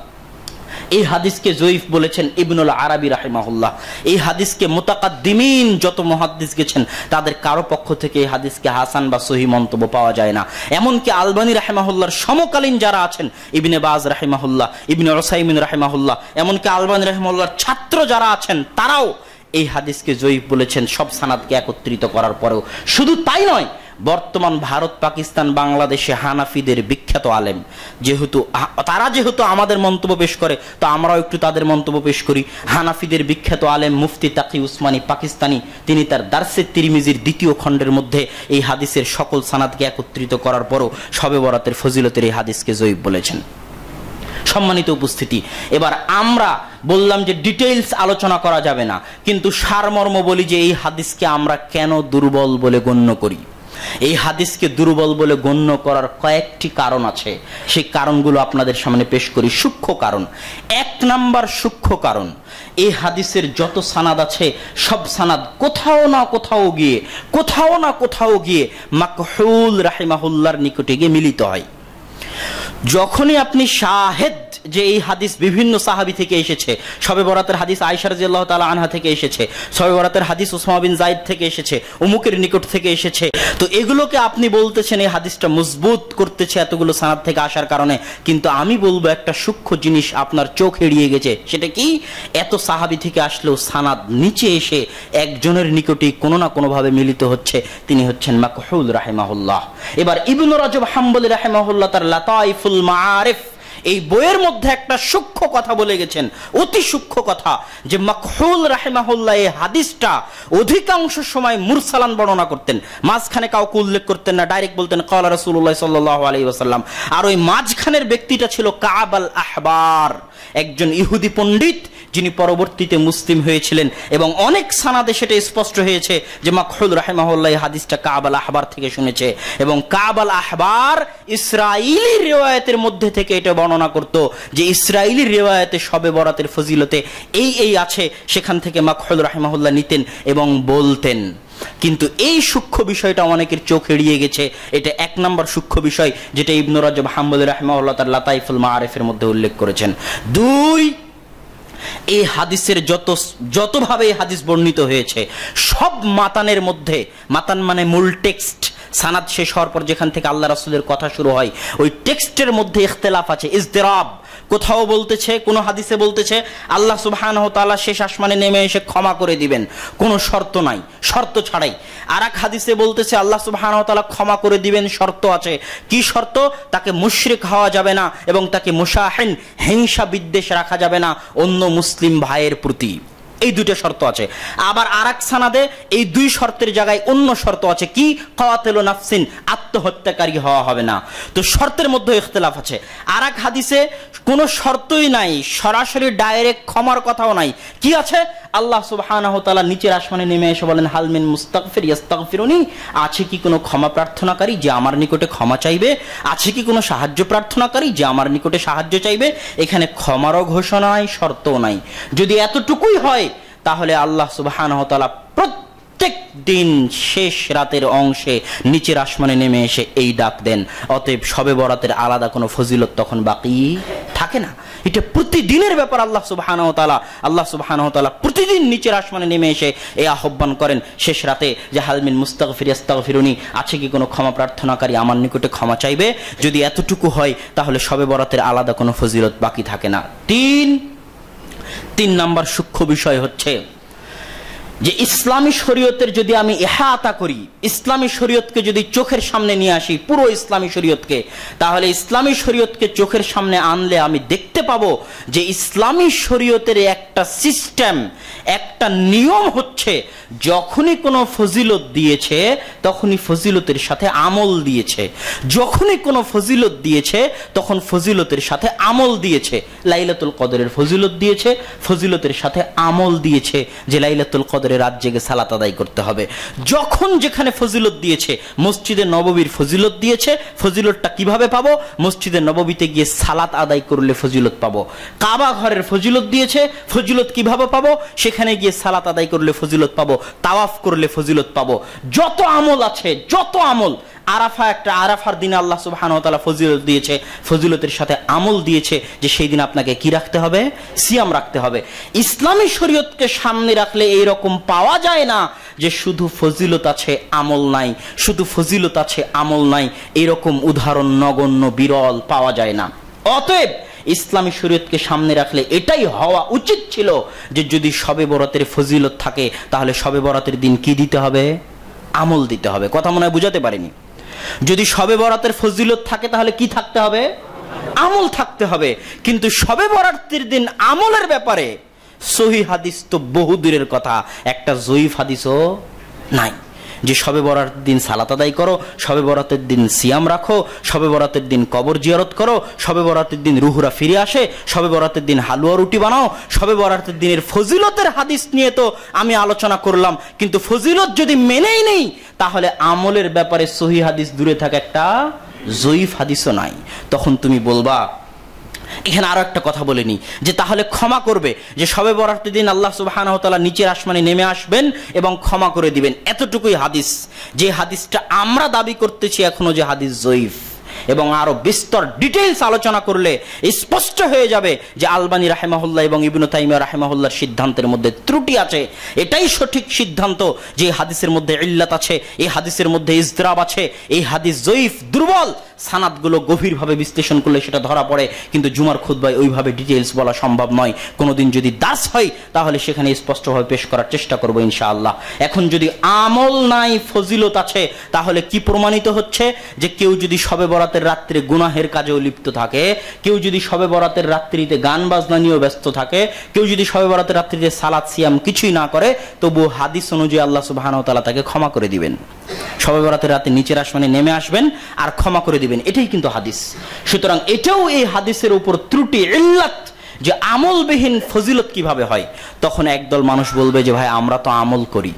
এই হাদিসকে জয়ীফ বলেছেন ইবনুল আরাবী রাহিমাহুল্লাহ। এই হাদিসকে মুতাকাদ্দিমিন যত মুহাদ্দিস গেছেন তাদের কারো পক্ষ থেকে এই হাদিসকে হাসান বা সহিহ মন্তব্য পাওয়া যায় না। এমনকি আলবানী রাহিমাহুল্লাহর সমকালীন যারা আছেন, ইবনে বাজ রাহিমাহুল্লাহ, ইবনে উসাইমিন রাহিমাহুল্লাহ, এমনকি আলবানী রাহিমাহুল্লাহর ছাত্র যারা আছেন তারাও এই হাদিসকে জয়ীফ বলেছেন সব সানাদকে একত্রিত করার পরেও। শুধু তাই নয়, বর্তমান ভারত, পাকিস্তান, বাংলাদেশে হানাফিদের বিখ্যাত আলেম, যেহেতু আমাদের মন্তব্য পেশ করে তো আমরাও একটু তাদের মন্তব্য পেশ করি। হানাফিদের বিখ্যাত আলেম মুফতি তাকি উসমানী পাকিস্তানি, তিনি তার দারসে তিরমিজির 2য় খণ্ডের মধ্যে এই হাদিসের সকল সানাদকে একত্রিত করার পরও শবে বরাতের ফজিলতের এই হাদিসকে জয়ীফ বলেছেন। সম্মানিত উপস্থিতি, এবার আমরা বললাম যে ডিটেইলস আলোচনা করা যাবে না, কিন্তু সারমর্ম বলি যে এই হাদিসকে আমরা কেন দুর্বল বলে গণ্য করি। এই হাদিসকে দুর্বল বলে গণ্য করার কয়েকটি কারণ আছে, সেই কারণগুলো আপনাদের সামনে পেশ করি। সূক্ষ্ম কারণ, 1 নাম্বার সূক্ষ্ম কারণ, এই হাদিসের যত সানাদ আছে সব সানাদ কোথাও না কোথাও গিয়ে মাকহুল রাহিমাহুল্লাহর নিকটে গিয়ে মিলিত হয়। যখনই আপনি শাহেদ যে এই হাদিস বিভিন্ন সাহাবী থেকে এসেছে, শবে বরাতের হাদিস আয়েশা রাদিয়াল্লাহু তাআলা আনহা থেকে এসেছে, শবে বরাতের হাদিস উসামা বিন যায়েদ থেকে এসেছে, অমুকের নিকট থেকে এসেছে, তো এগুলোকে আপনি বলতেছেন এই হাদিসটা মজবুত করতেছে এতগুলো সানাদ থেকে আসার কারণে। কিন্তু আমি বলবো একটা সূক্ষ্ম জিনিস আপনার চোখ এড়িয়ে গেছে, সেটা কি? এত সাহাবী থেকে আসলেও সানাদ নিচে এসে একজনের নিকটেই কোনো না কোনোভাবে মিলিত হচ্ছে, তিনি হচ্ছেন মাকহুল রাহিমাহুল্লাহ। এবার ইবনে রাজব হাম্বলী রাহিমাহুল্লাহ তার লাতাইফুল মাআরিফ এই বইয়ের মধ্যে একটা সূক্ষ্ম কথা বলে গেছেন, অতি সূক্ষ্ম কথা, যে মাকহুল রাহিমাহুল্লাহ এই হাদিসটা অধিকাংশ সময় মুরসালান বর্ণনা করতেন, মাঝখানে কাউকে উল্লেখ করতেন না, ডাইরেক্ট বলতেন ক্বালা রাসূলুল্লাহ সাল্লাল্লাহু আলাইহি ওয়াসাল্লাম। আর ওই মাঝখানের ব্যক্তিটা ছিল কাব আল আহবার, একজন ইহুদি পণ্ডিত, যিনি পরবর্তীতে মুসলিম হয়েছিলেন, এবং অনেক সানাদে সেটা স্পষ্ট হয়েছে যে মাকহুল রাহিমাহুল্লাহ এই হাদিসটা কাব আল আহবার থেকে শুনেছে, এবং কাব আল আহবার ইসরাইলি রিওয়ায়াতের মধ্যে থেকে এটা বর্ণনা করত যে ইসরাইলি রিওয়ায়াতে শবে বরাতের ফজিলতে এই আছে, সেখান থেকে মাকহুল রাহিমাহুল্লাহ নিতেন এবং বলতেন। কিন্তু এই সূক্ষ্ম বিষয়টা অনেকের চোখ এড়িয়ে গেছে। এটা 1 নম্বর সূক্ষ্ম বিষয়, যেটা ইবনে রাজব হাম্বলী রাহিমাহুল্লাহ তার লাতাইফুল মাআরিফের মধ্যে উল্লেখ করেছেন। 2, এই হাদিসের যতভাবে এই হাদিস বর্ণিত হয়েছে সব মাতানের মধ্যে, মাতান মানে মূল টেক্সট, সানাদ শেষ হওয়ার পর যেখান থেকে আল্লাহ রাসূলের কথা শুরু হয়, ওই টেক্সটের মধ্যে ইখতিলাফ আছে, ইজতিরাব। কোথাও বলতেছে, কোন হাদিসে বলতেছে আল্লাহ সুবহানাহু ওয়া তাআলা শেষ আসমানে নেমে এসে ক্ষমা করে দিবেন, কোনো শর্ত নাই, শর্ত ছাড়াই। আর এক হাদিসে বলতেছে আল্লাহ সুবহানাহু ওয়া তাআলা ক্ষমা করে দিবেন, শর্ত আছে। কি শর্ত? তাকে মুশরিক হওয়া যাবে না এবং তাকে মুশাহিন, হিংসা বিদ্বেষ রাখা যাবে না অন্য মুসলিম ভাইয়ের প্রতি। এই 2টা শর্ত আছে। আবার আরেক সানাদে এই 2 শর্তের জায়গায় অন্য শর্ত আছে, কি? কাতিলু নাফসিন, আত্মহত্যাকারী হওয়া হবে না। তো শর্তের মধ্যে ইখতিলাফ আছে। আরেক হাদিসে কোনো শর্তই নাই, সরাসরি ডাইরেক্ট ক্ষমার কথাও নাই। কি আছে? আল্লাহ সুবহানাহু ওয়া তাআলা নিচের আসমানে নেমে এসে বলেন হাল মিন মুস্তাগফির ইস্তাগফিরুনি, আছে কি কোনো ক্ষমা প্রার্থনাকারী যে আমার নিকটে ক্ষমা চাইবে? আছে কি কোনো সাহায্য প্রার্থনাকারী যে আমার নিকটে সাহায্য চাইবে? এখানে ক্ষমারও ঘোষণা নাই, শর্তও নাই। যদি এতটুকুই হয় তাহলে আল্লাহ সুবহানাহু ওয়া তাআলা প্রত্যেক দিন শেষ রাতের অংশে নিচের আসমানে নেমে এসে এই ডাক দেন। অতএব শবে বরাতের আলাদা কোনো ফজিলত তখন বাকি থাকে না। এটা প্রতিদিনের ব্যাপার। আল্লাহ সুবহানাহু ওয়া তাআলা প্রতিদিন নিচের আসমানে নেমে এসে এই আহ্বান করেন শেষ রাতে যে হাল মিন মুস্তাগফির ইস্তাগফিরুনি, আছে কি কোনো ক্ষমা প্রার্থনাকারী আমার নিকটে ক্ষমা চাইবে? যদি এতটুকু হয় তাহলে শবে বরাতের আলাদা কোনো ফজিলত বাকি থাকে না। 3 নাম্বার সূক্ষ্ম বিষয় হচ্ছে যে ইসলামী শরীয়তের যদি আমি ইহাতা করি, ইসলামী শরীয়তকে যদি চোখের সামনে নিয়ে আসি, পুরো ইসলামী শরীয়তকে, তাহলে ইসলামী শরীয়তকে চোখের সামনে আনলে আমি দেখতে পাবো যে ইসলামী শরীয়তের একটা সিস্টেম, একটা নিয়ম হচ্ছে যখনই কোনো ফজিলত দিয়েছে তখনই ফজিলতের সাথে আমল দিয়েছে, যখনই কোনো ফজিলত দিয়েছে তখন ফজিলতের সাথে আমল দিয়েছে। লাইলাতুল কদরের ফজিলত দিয়েছে, ফজিলতের সাথে আমল দিয়েছে যে লাইলাতুল কদরে রাত জেগে সালাত আদায় করতে হবে। যখন যেখানে ফজিলত দিয়েছে, মসজিদে নববীর ফজিলত দিয়েছে, ফজিলতটা কিভাবে পাবো? মসজিদে নববীতে গিয়ে সালাত আদায় করলে ফজিলত পাবো। কাবা ঘরের ফজিলত দিয়েছে, ফজিলত কিভাবে পাবো? সেখানে গিয়ে সালাত আদায় করলে ফজিলত পাবো, তাওয়াফ করলে ফজিলত পাবো। যত আমল আছে, যত আমল, আরাফার দিনে আল্লাহ সুবহানাহু ওয়া তাআলা ফজিলত দিয়েছে, ফজিলতের সাথে আমল দিয়েছে যে সেই দিন আপনাকে কি রাখতে হবে? সিয়াম রাখতে হবে। ইসলামী শরীয়তকে সামনে রাখলে এই রকম পাওয়া যায় না যে শুধু ফজিলত আছে আমল নাই, শুধু ফজিলত আছে আমল নাই, এরকম উদাহরণ নগণ্য, বিরল পাওয়া যায় না। অতএব ইসলামী শরীয়তকে সামনে রাখলে এটাই হওয়া উচিত ছিল যে যদি শবে বরাতের ফজিলত থাকে তাহলে শবে বরাতের দিন কি দিতে হবে? আমল দিতে হবে। কথা মনে হয় বুঝাতে পারিনি। যদি শবে বরাতের ফজিলত থাকে তাহলে কি থাকতে হবে? আমল থাকতে হবে। কিন্তু শবে বরাতের দিন আমলের ব্যাপারে সহিহ হাদিস তো বহু দূরের কথা, একটা জয়ীফ হাদিসও নাই যে শবে বরাতের দিন সালাত আদায় করো, শবে বরাতের দিন সিয়াম রাখো, শবে বরাতের দিন কবর জিয়ারত করো, শবে বরাতের দিন রুহুরা ফিরে আসে, শবে বরাতের দিন হালুয়া রুটি বানাও। শবে বরাতের দিনের ফজিলতের হাদিস নিয়ে তো আমি আলোচনা করলাম, কিন্তু ফজিলত যদি মেনেই নেই তাহলে আমলের ব্যাপারে সহি হাদিস দূরে থাকা একটা জয়ীফ হাদিসও নাই। তখন তুমি বলবা, এখানে আরো একটা কথা বলে নি, যে তাহলে ক্ষমা করবে, যে শবে বরাতের দিন আল্লাহ সুবহানাহু ওয়া তাআলা নিচের আসমানে নেমে আসবেন এবং ক্ষমা করে দিবেন, এতটুকুই হাদিস। যে হাদিসটা আমরা দাবি করতেছি এখনো যে হাদিস জয়ীফ, এবং আরো বিস্তর ডিটেইলস আলোচনা করলে স্পষ্ট হয়ে যাবে যে আলবানী রাহিমাহুল্লাহ এবং ইবনে তাইমিয়া রাহিমাহুল্লাহর সিদ্ধান্তের মধ্যে ত্রুটি আছে। এটাই সঠিক সিদ্ধান্ত যে হাদিসের মধ্যে ইল্লাত আছে, এই হাদিসের মধ্যে ইজতিরাব আছে, এই হাদিস জয়ীফ, দুর্বল। সানাদগুলো গভীরভাবে বিশ্লেষণ করলে সেটা ধরা পড়ে, কিন্তু জুমার খুতবায় ওইভাবে ডিটেইলস বলা সম্ভব নয়। কোনোদিন যদি দাস হয় তাহলে সেখানে স্পষ্টভাবে পেশ করার চেষ্টা করবো ইনশাআল্লাহ। এখন যদি আমল নাই, ফজিলত আছে, তাহলে কি প্রমাণিত হচ্ছে? যে কেউ যদি শবে বরাতের রাত্রে গুনাহের কাজেও লিপ্ত থাকে, কেউ যদি শবে বরাতের রাত্রিতে গান বাজনা নিয়েও ব্যস্ত থাকে, কেউ যদি শবে বরাতের রাত্রিতে সালাত সিয়াম কিছুই না করে, তবু হাদিস অনুযায়ী আল্লাহ সুবহানাহু ওয়া তাআলা তাকে ক্ষমা করে দিবেন। শবে বরাতের রাতে নিচের আসমানে নেমে আসবেন আর ক্ষমা করে দিবেন, এটাই কিন্তু হাদিস। সুতরাং এটাও এই হাদিসের উপর ত্রুটি, ইল্লাত, যে আমলবিহীন ফজিলত কিভাবে হয়। তখন একদল মানুষ বলবে যে ভাই আমরা তো আমল করি,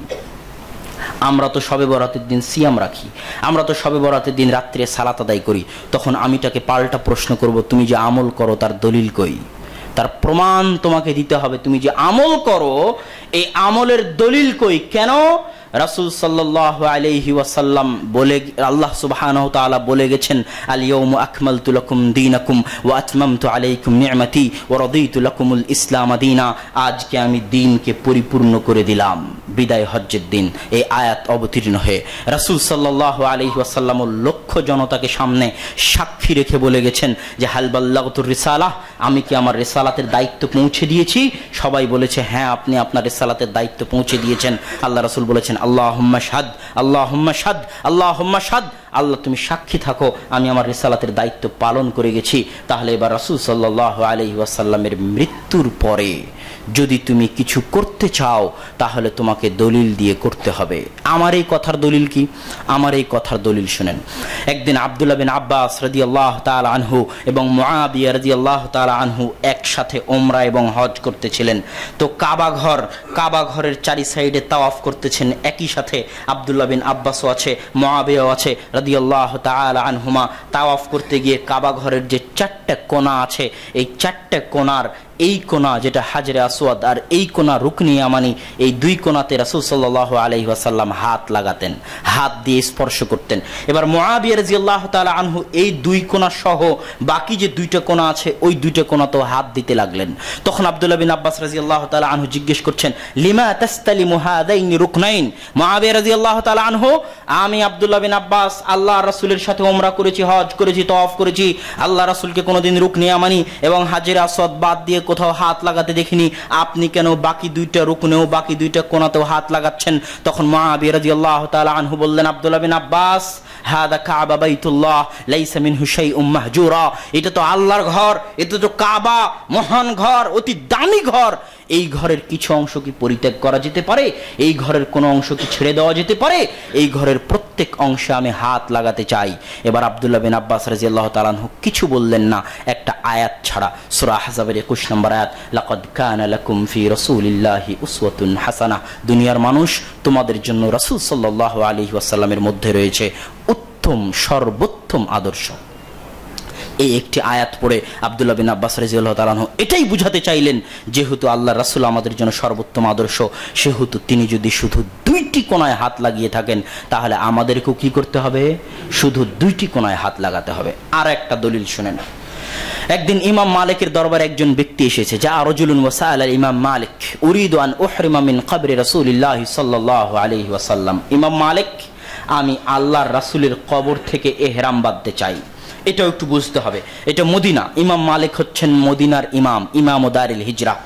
আমরা তো শবে বরাতের দিন সিয়াম রাখি, আমরা তো শবে বরাতের দিন রাত্রে সালাত আদায় করি। তখন আমি তাকে পাল্টা প্রশ্ন করব, তুমি যে আমল করো তার দলিল কই? তার প্রমাণ তোমাকে দিতে হবে। তুমি যে আমল করো এই আমলের দলিল কই? কেন? রাসূল সাল্লাল্লাহু আলাইহি ওয়াসাল্লাম বলে, আল্লাহ সুবহানাহু ওয়া তাআলা বলে গেছেন, আল ইয়াউমা আকমালতু লাকুম দীনাকুম ওয়া আতমামতু আলাইকুম নি'মাতি ওয়া রাদিতু লাকুমুল ইসলাম দীনা। আজকে আমি দ্বীনকে পরিপূর্ণ করে দিলাম। বিদায় হজ্জের দিন এই আয়াত অবতীর্ণ হয়ে রাসূল সাল্লাল্লাহু আলাইহি ওয়াসাল্লাম লক্ষ জনতাকে সামনে সাক্ষী রেখে বলে গেছেন যে হাল বাল্লাগতুর রিসালাহ, আমি কি আমার রিসালাতের দায়িত্ব পৌঁছে দিয়েছি? সবাই বলেছে হ্যাঁ, আপনি আপনার রিসালাতের দায়িত্ব পৌঁছে দিয়েছেন। আল্লাহ রাসূল বলেছেন আল্লাহুম্মা শাহাদ, আল্লাহুম্মা শাহাদ, আল্লাহুম্মা শাহাদ, আল্লাহ তুমি সাক্ষী থাকো আমি আমার রিসালাতের দায়িত্ব পালন করে গেছি। তাহলে এবার রাসূল সাল্লাল্লাহু আলাইহি ওয়াসাল্লামের মৃত্যুর পরে যদি তুমি কিছু করতে চাও তাহলে তোমাকে দলিল দিয়ে করতে হবে। আমার এই কথার দলিল কি? আমার এই কথার দলিল শুনেন। একদিন আব্দুল্লাহ বিন আব্বাস রাদিয়াল্লাহু তাআলা আনহু এবং মুআবিয়া রাদিয়াল্লাহু তাআলা আনহু একসাথে উমরা এবং হজ করতেছিলেন। তো কাবা ঘরের চারি সাইডে তাওয়াফ করতেছেন একই সাথে। আব্দুল্লাহ বিন আব্বাসও আছে, মুআবিয়াও আছে রাদিয়াল্লাহু তাআলা আনহুমা। তাওয়াফ করতে গিয়ে কাবা ঘরের যে চারটা কোণা আছে, এই চারটা কোণার এই কোণা যেটা হাজরে আসওয়াদ আর এই কোণা রুকনি ইয়ামানি, এই দুই কোণাতে রাসূল সাল্লাল্লাহু আলাইহি ওয়াসাল্লাম হাত লাগাতেন, হাত দিয়ে স্পর্শ করতেন। এবার মুআবিয়া রাদিয়াল্লাহু তাআলা আনহু এই দুই কোণা সহ বাকি যে দুইটা কোণা আছে ওই দুইটা কোণাতেও হাত দিতে লাগলেন। তখন আব্দুল্লাহ বিন আব্বাস রাদিয়াল্লাহু তাআলা আনহু জিজ্ঞেস করছেন, লিমা তাস্তালিমু হাদাইনি রুকনাইন? মুআবিয়া রাদিয়াল্লাহু তাআলা আনহু, আমি আব্দুল্লাহ বিন আব্বাস আল্লাহর রাসূলের সাথে উমরা করেছি, হজ করেছি, তাওয়াফ করেছি, আল্লাহ রাসূলকে কোনোদিন রুকনি ইয়ামানি এবং হাজরে আসওয়াদ বাদ দিয়ে কোথাও হাত লাগাতে দেখিনি, আপনি কেন বাকি দুইটা রুকনেও বাকি দুইটা কোণাতেও হাত লাগাচ্ছেন? তখন মুআবিয়া রাদিয়াল্লাহু তাআলা আনহু বললেন, আব্দুল্লাহ বিন আব্বাস, হাদা কাবা বাইতুল্লাহ লাইসা মিনহু শাইউম মাহজুরা, এটা তো আল্লাহর ঘর, এটা তো কাবা, মহান ঘর, অতি দামি ঘর। এই ঘরের কিছু অংশ কি পরিত্যাগ করা যেতে পারে? এই ঘরের কোনো অংশ কি ছেড়ে দেওয়া যেতে পারে? এই ঘরের প্রত্যেক অংশে আমি হাত লাগাতে চাই। এবার আব্দুল্লাহ বিন আব্বাস রাদিয়াল্লাহু তাআলা আনহু কিছু বললেন না, একটা আয়াত ছাড়া, সূরা আহজাবের 21 নম্বর আয়াত, লাকাদ কানা লাকুম ফি রাসূলিল্লাহি উসওয়াতুন হাসানাহ, দুনিয়ার মানুষ তোমাদের জন্য রাসূল সাল্লাল্লাহু আলাইহি ওয়াসাল্লামের মধ্যে রয়েছে উত্তম সর্বোত্তম আদর্শ। এই একটি আয়াত পড়ে আব্দুল্লাহ বিন আব্বাস রাদিয়াল্লাহু তাআলা আনহু এটাই বুঝাতে চাইলেন, যেহেতু আল্লাহর রাসূল আমাদের জন্য সর্বোত্তম আদর্শ, সেহেতু তিনি যদি শুধু দুইটি কোণায় হাত লাগিয়ে থাকেন তাহলে আমাদেরকেও কি করতে হবে? শুধু দুইটি কোণায় হাত লাগাতে হবে। আর একটা দলিল শুনেন। একদিন ইমাম মালিকের দরবারে একজন ব্যক্তি এসেছে, যা রাজুলুন ওয়াসাআলা ইমাম মালিক, উরিদু আন উহরিমা মিন কবরি রাসূলিল্লাহ সাল্লাল্লাহু আলাইহি ওয়াসাল্লাম, ইমাম মালিক, আমি আল্লাহর রাসূলের কবর থেকে ইহরাম বাঁধতে চাই। এটাও একটু বুঝতে হবে, এটা মদিনা। ইমাম মালিক হচ্ছেন মদিনার ইমাম, ইমাম দারিল হিজরা।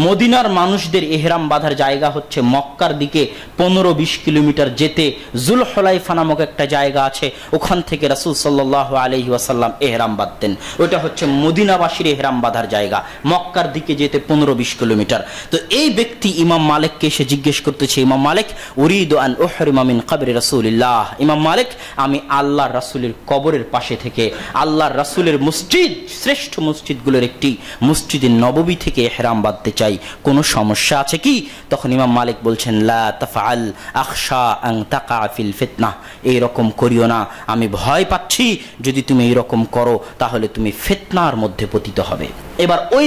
মদিনার মানুষদের ইহরাম বাঁধার জায়গা হচ্ছে মক্কার দিকে 15-20 কিলোমিটার যেতে জুলহুলাইফা নামক একটা জায়গা আছে, ওখান থেকে রাসূল সাল্লাল্লাহু আলাইহি ওয়াসাল্লাম ইহরাম বাঁধতেন। ওটা হচ্ছে মদিনাবাসীর ইহরাম বাঁধার জায়গা, মক্কার দিকে যেতে 15-20 কিলোমিটার। তো এই ব্যক্তি ইমাম মালিককে এসে জিজ্ঞেস করতেছে, ইমাম মালিক, উরিদু আন উহরিমা মিন কবরি রাসূলিল্লাহ, ইমাম মালিক, আমি আল্লাহর রাসূলের কবরের পাশে থেকে আল্লাহর রাসূলের মসজিদ, শ্রেষ্ঠ মসজিদগুলোর একটি মসজিদে নববী থেকে ইহরাম বাঁধতে চাই। চাই, কোনো সমস্যা আছে কি? তখন ইমাম মালিক বলছেন, লা তাফআল আখশা আন তাকা ফিল ফিতনাহ, এইরকম করিও না, আমি ভয় পাচ্ছি যদি তুমি এইরকম করো তাহলে তুমি ফিতনার মধ্যে পতিত হবে। এবার ওই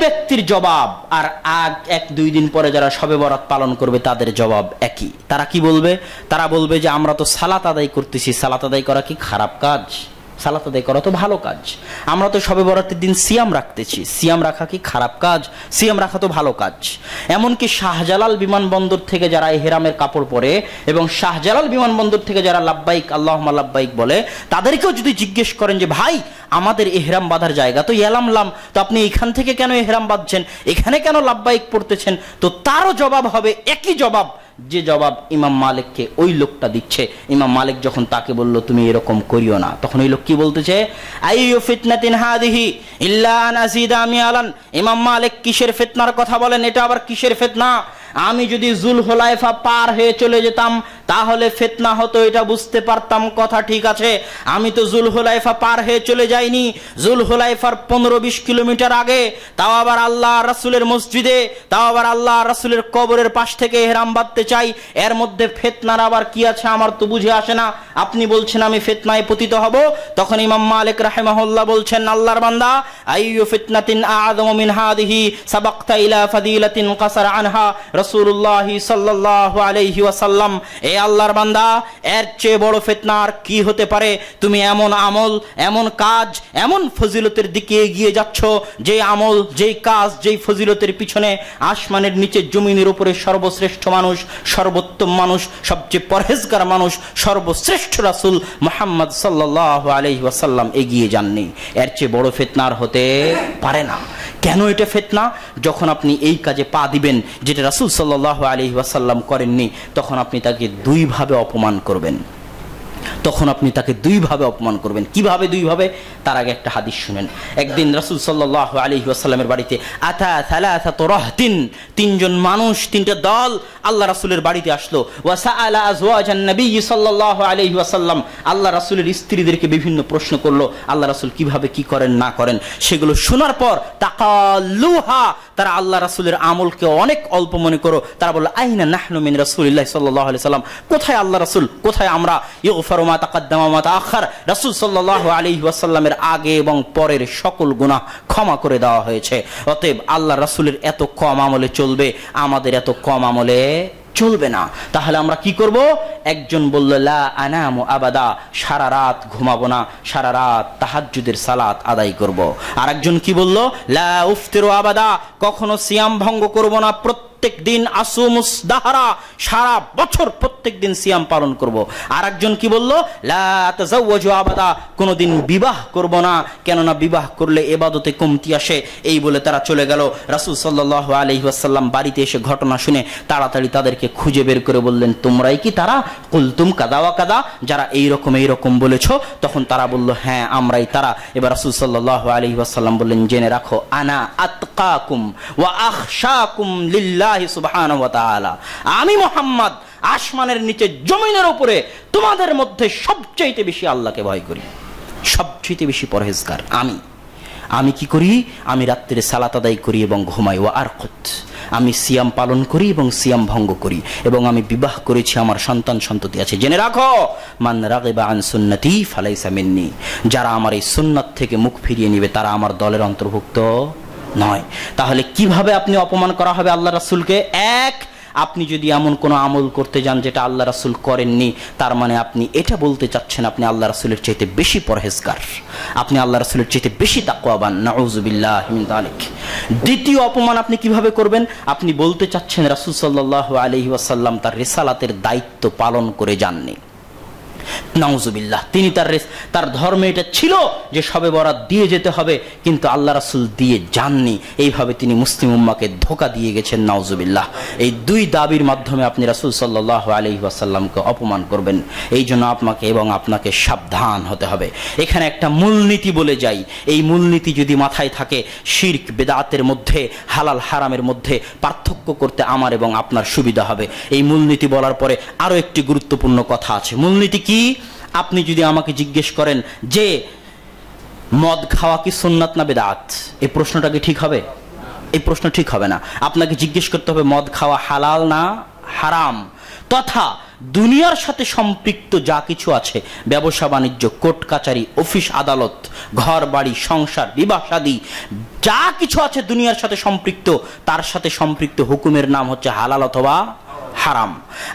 ব্যক্তির জবাব আর এক দুই দিন পরে যারা শবে বরাত পালন করবে তাদের জবাব একই। তারা কি বলবে? তারা বলবে যে আমরা তো সালাত আদায় করতেছি, সালাত আদায় করা কি খারাপ কাজ? সালাত আদায় করা তো ভালো কাজ। আমরা তো শবে বরাতের দিন সিয়াম রাখতেছি, সিয়াম রাখা কি খারাপ কাজ? সিয়াম রাখা তো ভালো কাজ। এমনকি শাহজালাল বিমানবন্দর থেকে যারা ইহরামের কাপড় পরে এবং শাহজালাল বিমানবন্দর থেকে যারা লাব্বাইক আল্লাহুম্মা লাব্বাইক বলে, তাদেরকেও যদি জিজ্ঞেস করেন যে ভাই আমাদের ইহরাম বাঁধার জায়গা তো ইয়ালামলাম, তো আপনি এখান থেকে কেন ইহরাম বাঁধছেন, এখানে কেন লাব্বাইক পড়তেছেন, তো তারও জবাব হবে একই জবাব যে জবাব ইমাম মালিককে ওই লোকটা দিচ্ছে। ইমাম মালিক যখন তাকে বলল তুমি এরকম করিও না, তখন ওই লোক কি বলতেছে? আইয়ু ফিতনাতিন হাদিহি ইল্লা আন আযিদা মিয়ালান। ইমাম মালিক কিসের ফিতনার কথা বলেন? এটা আবার কিসের ফিতনা? আমি যদি জুলহুলাইফা পার হয়ে চলে যেতাম তাহলে ফিতনা হতো, এটা বুঝতে পারতাম, কথা ঠিক আছে। আমি তো জুলহুলাইফা পার হয়ে চলে যাইনি, জুলহুলাইফার 15-20 কিলোমিটার আগে, তাও আবার আল্লাহ রাসূলের মসজিদে, তাও আবার আল্লাহ রাসূলের কবরের পাশ থেকে ইহরাম বাঁধতে চাই। এর মধ্যে ফিতনার আবার কি আছে আমার তো বুঝে আসে না। আপনি বলছেন আমি ফিতনায় পতিত হব। তখন ইমাম মালিক রাহিমাহুল্লাহ বলছেন, আল্লাহর বান্দা, আইয়ু ফিতনাতিন আ'যামু মিন হাদিহি সাবাকতা ইলা ফাদিলাতিন কাসার আনহা রাসূলুল্লাহ সাল্লাল্লাহু আলাইহি ওয়াসাল্লাম। এ আল্লাহর বান্দা, এর চেয়ে বড় ফিতনা আর কি হতে পারে? তুমি এমন আমল, এমন কাজ, এমন ফজিলতের দিকে এগিয়ে যাচ্ছ, যে আমল, যেই কাজ, যেই ফজিলতের পিছনে আসমানের নিচে জমিনের উপরে সর্বশ্রেষ্ঠ মানুষ, সর্বোত্তম মানুষ, সবচেয়ে পরহেজগার মানুষ, সর্বশ্রেষ্ঠ রাসূল মুহাম্মদ সাল্লাল্লাহু আলাইহি ওয়াসাল্লাম এগিয়ে যাননি। এর চেয়ে বড় ফিতনা আর হতে পারে না। কেন এটা ফিতনা? যখন আপনি এই কাজে পা দিবেন যেটা রাসূল সাল্লাল্লাহু আলাইহি ওয়াসাল্লাম করেননি, তখন আপনি তাকে দুইভাবে অপমান করবেন। কিভাবে দুইভাবে? তার আগে একটা হাদিস শুনেন। একদিন রাসূল সাল্লাল্লাহু আলাইহি ওয়াসাল্লামের বাড়িতে আতা সালাসাতু রাহতিন, তিনজন মানুষ, তিনটা দল আল্লাহ রাসূলের বাড়িতে আসলো। ওয়া সাআলা আজওয়াজান নবী সাল্লাল্লাহু আলাইহি ওয়াসাল্লাম, আল্লাহ রাসূলের স্ত্রীদেরকে বিভিন্ন প্রশ্ন করলো, আল্লাহ রাসূল কিভাবে কি করেন না করেন। সেগুলো শোনার পর তাকাল্লুহা, তারা আল্লাহ রাসূলের আমলকে অনেক অল্প মনে করো। তারা বলল, আইনা নাহনু মিন রাসূলিল্লাহ সাল্লাল্লাহু আলাইহি ওয়াসাল্লাম, কোথায় আল্লাহ রাসূল, কোথায় আমরা? ইগফারু মা তাকাদ্দামা ওয়া মা তাআখার, রাসূল সাল্লাল্লাহু আলাইহি ওয়াসাল্লামের আগে এবং পরের সকল গুনাহ ক্ষমা করে দেওয়া হয়েছে। অতএব আল্লাহ রাসূলের এত কম আমলে চলবে, আমাদের এত কম আমলে চলবে না। তাহলে আমরা কি করব? একজন বলল, লা আনামু আবাদা, সারা রাত ঘুমাবো না, সারা রাত তাহাজ্জুদের সালাত আদায় করব। আর একজন কি বলল? লা উফতিরু আবাদা, কখনো সিয়াম ভঙ্গ করব না, প্রত্যেক দিন আসুমুস দাহরা, সারা বছর প্রত্যেক দিন সিয়াম পালন করব। আর একজন কি বলল? লা তাজাওয়াজু আবাদা, কোনোদিন বিবাহ করব না, কেননা বিবাহ করলে ইবাদতে কমতি আসে। এই বলে তারা চলে গেল। রাসূল সাল্লাল্লাহু আলাইহি ওয়াসাল্লাম বাড়িতে এসে ঘটনা শুনে তাড়াতাড়ি তাদেরকে খুঁজে বের করে বললেন, তোমরাই কি তারা? কুলতুম কাদা ওয়া কাদা, যারা এইরকম বলেছো। তখন তারা বলল, হ্যাঁ আমরাই তারা। এবার রাসূল সাল্লাল্লাহু আলাইহি ওয়াসাল্লাম বললেন, জেনে রাখো, আনা আতকাকুম ওয়া আখশাকুম লিল্লাহি সুবহানাহু ওয়া তাআলা, আমি মুহাম্মদ আসমানের নিচে জমিনের উপরে তোমাদের মধ্যে সবচেয়ে বেশি আল্লাহকে ভয় করি, সবচেয়ে বেশি পরহেজগার আমি কি করি? আমি রাত্রে সালাত আদায় করি এবং ঘুমাই। ওয়া আরকুত, আমি সিয়াম পালন করি এবং সিয়াম ভঙ্গ করি, এবং আমি বিবাহ করেছি, আমার সন্তান সন্ততি আছে। জেনে রাখো, মান রাগিবা আন সুন্নতি ফালাইসা মিন্নি, যারা আমার এই সুন্নাত থেকে মুখ ফিরিয়ে নেবে তারা আমার দলের অন্তর্ভুক্ত নয়। তাহলে কিভাবে আপনি অপমান করা হবে আল্লাহ রাসূলকে? এক, আপনি যদি এমন কোনো আমল করতে যান যেটা আল্লাহ রাসূল করেননি, তার মানে আপনি এটা বলতে চাচ্ছেন আপনি আল্লাহ রাসূলের চাইতে বেশি পরহেজগার, আপনি আল্লাহ রাসূলের চাইতে বেশি তাকওয়াবান। নাউযুবিল্লাহি মিন যালিক। দ্বিতীয় অপমান আপনি কিভাবে করবেন? আপনি বলতে চাচ্ছেন রাসূল সাল্লাল্লাহু আলাইহি ওয়াসাল্লাম তার রিসালাতের দায়িত্ব পালন করে যাননি। নাউযুবিল্লাহ, তিনি তার ধর্মে এটা ছিল যে শবে বরাত দিয়ে যেতে হবে, কিন্তু আল্লাহ রাসূল দিয়ে যাননি। এইভাবে তিনি মুসলিম উম্মাহকে ধোঁকা দিয়ে গেছেন। নাউযুবিল্লাহ। এই দুই দাবির মাধ্যমে আপনি রাসূল সাল্লাল্লাহু আলাইহি ওয়াসাল্লামকে অপমান করবেন। এই জন্য আপনাকে সাবধান হতে হবে। এখানে একটা মূলনীতি বলে যাই, এই মূলনীতি যদি মাথায় থাকে, শিরক বেদাতের মধ্যে, হালাল হারামের মধ্যে পার্থক্য করতে আমার এবং আপনার সুবিধা হবে। এই মূলনীতি বলার পরে আরো একটি গুরুত্বপূর্ণ কথা আছে। মূলনীতি কি? আপনি যদি আমাকে জিজ্ঞেস করেন যে মদ খাওয়া কি সুন্নাত না বিদআত, এই প্রশ্নটা কি ঠিক হবে? এই প্রশ্ন ঠিক হবে না। আপনাকে জিজ্ঞেস করতে হবে মদ খাওয়া হালাল না হারাম, তথা দুনিয়ার সাথে সম্পৃক্ত যা কিছু আছে, ব্যবসা বাণিজ্য, কোর্ট কাচারি, অফিস আদালত, ঘর বাড়ি, সংসার, বিবাহ শাদী, যা কিছু আছে দুনিয়ার সাথে সম্পৃক্ত, তার সাথে সম্পৃক্ত হুকুমের নাম হচ্ছে হালাল অথবা হারাম।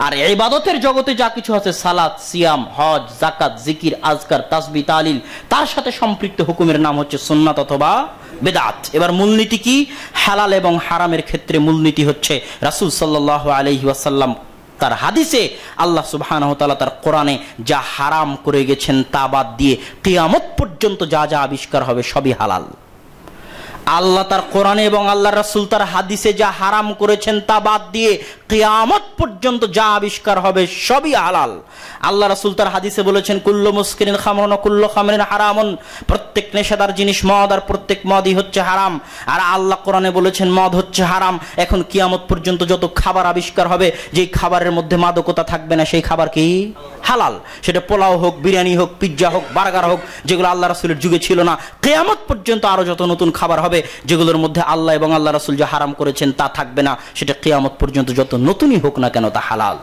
আর ইবাদতের জগতে যা কিছু আছে, সালাত, সিয়াম, হজ, যাকাত, জিকির, আজকার, তাসবিহ, তাহলিল, তার সাথে সম্পৃক্ত হুকুমের নাম হচ্ছে সুন্নাত অথবা বেদাত। এবার মূলনীতি কি? হালাল এবং হারামের ক্ষেত্রে মূলনীতি হচ্ছে রাসূল সাল্লাল্লাহু আলাইহি ওয়াসাল্লাম তার হাদিসে, আল্লাহ সুবহানাহু ওয়া তাআলা তার কোরআনে যা হারাম করে গেছেন তা বাদ দিয়ে কিয়ামত পর্যন্ত যা যা আবিষ্কার হবে সবই হালাল। আল্লাহ তার কোরআনে এবং আল্লাহ রাসূল তার হাদিসে যা হারাম করেছেন তা বাদ দিয়ে কিয়ামত পর্যন্ত যা আবিষ্কার হবে সবই হালাল। আল্লাহ রাসূল তার হাদিসে বলেছেন, কুল্লু মুসকিরিন খামরুন ওয়া কুল্লু খামরিন হারামুন, প্রত্যেক নেশাদার জিনিস মদ আর প্রত্যেক মদই হচ্ছে হারাম। আর আল্লাহ কোরআনে বলেছেন মদ হচ্ছে হারাম। এখন কিয়ামত পর্যন্ত যত খাবার আবিষ্কার হবে, যেই খাবারের মধ্যে মাদকতা থাকবে না সেই খাবার কি? হালাল। সেটা পোলাও হোক, বিরিয়ানি হোক, পিৎজা হোক, বার্গার হোক, যেগুলো আল্লাহ রাসূলের যুগে ছিল না, কিয়ামত পর্যন্ত আরো যত নতুন খাবার হবে যেগুলোর মধ্যে আল্লাহ এবং আল্লাহ রাসূল যা হারাম করেছেন তা থাকবে না, সেটা কিয়ামত পর্যন্ত যত নতুনই হোক না কেন তা হালাল।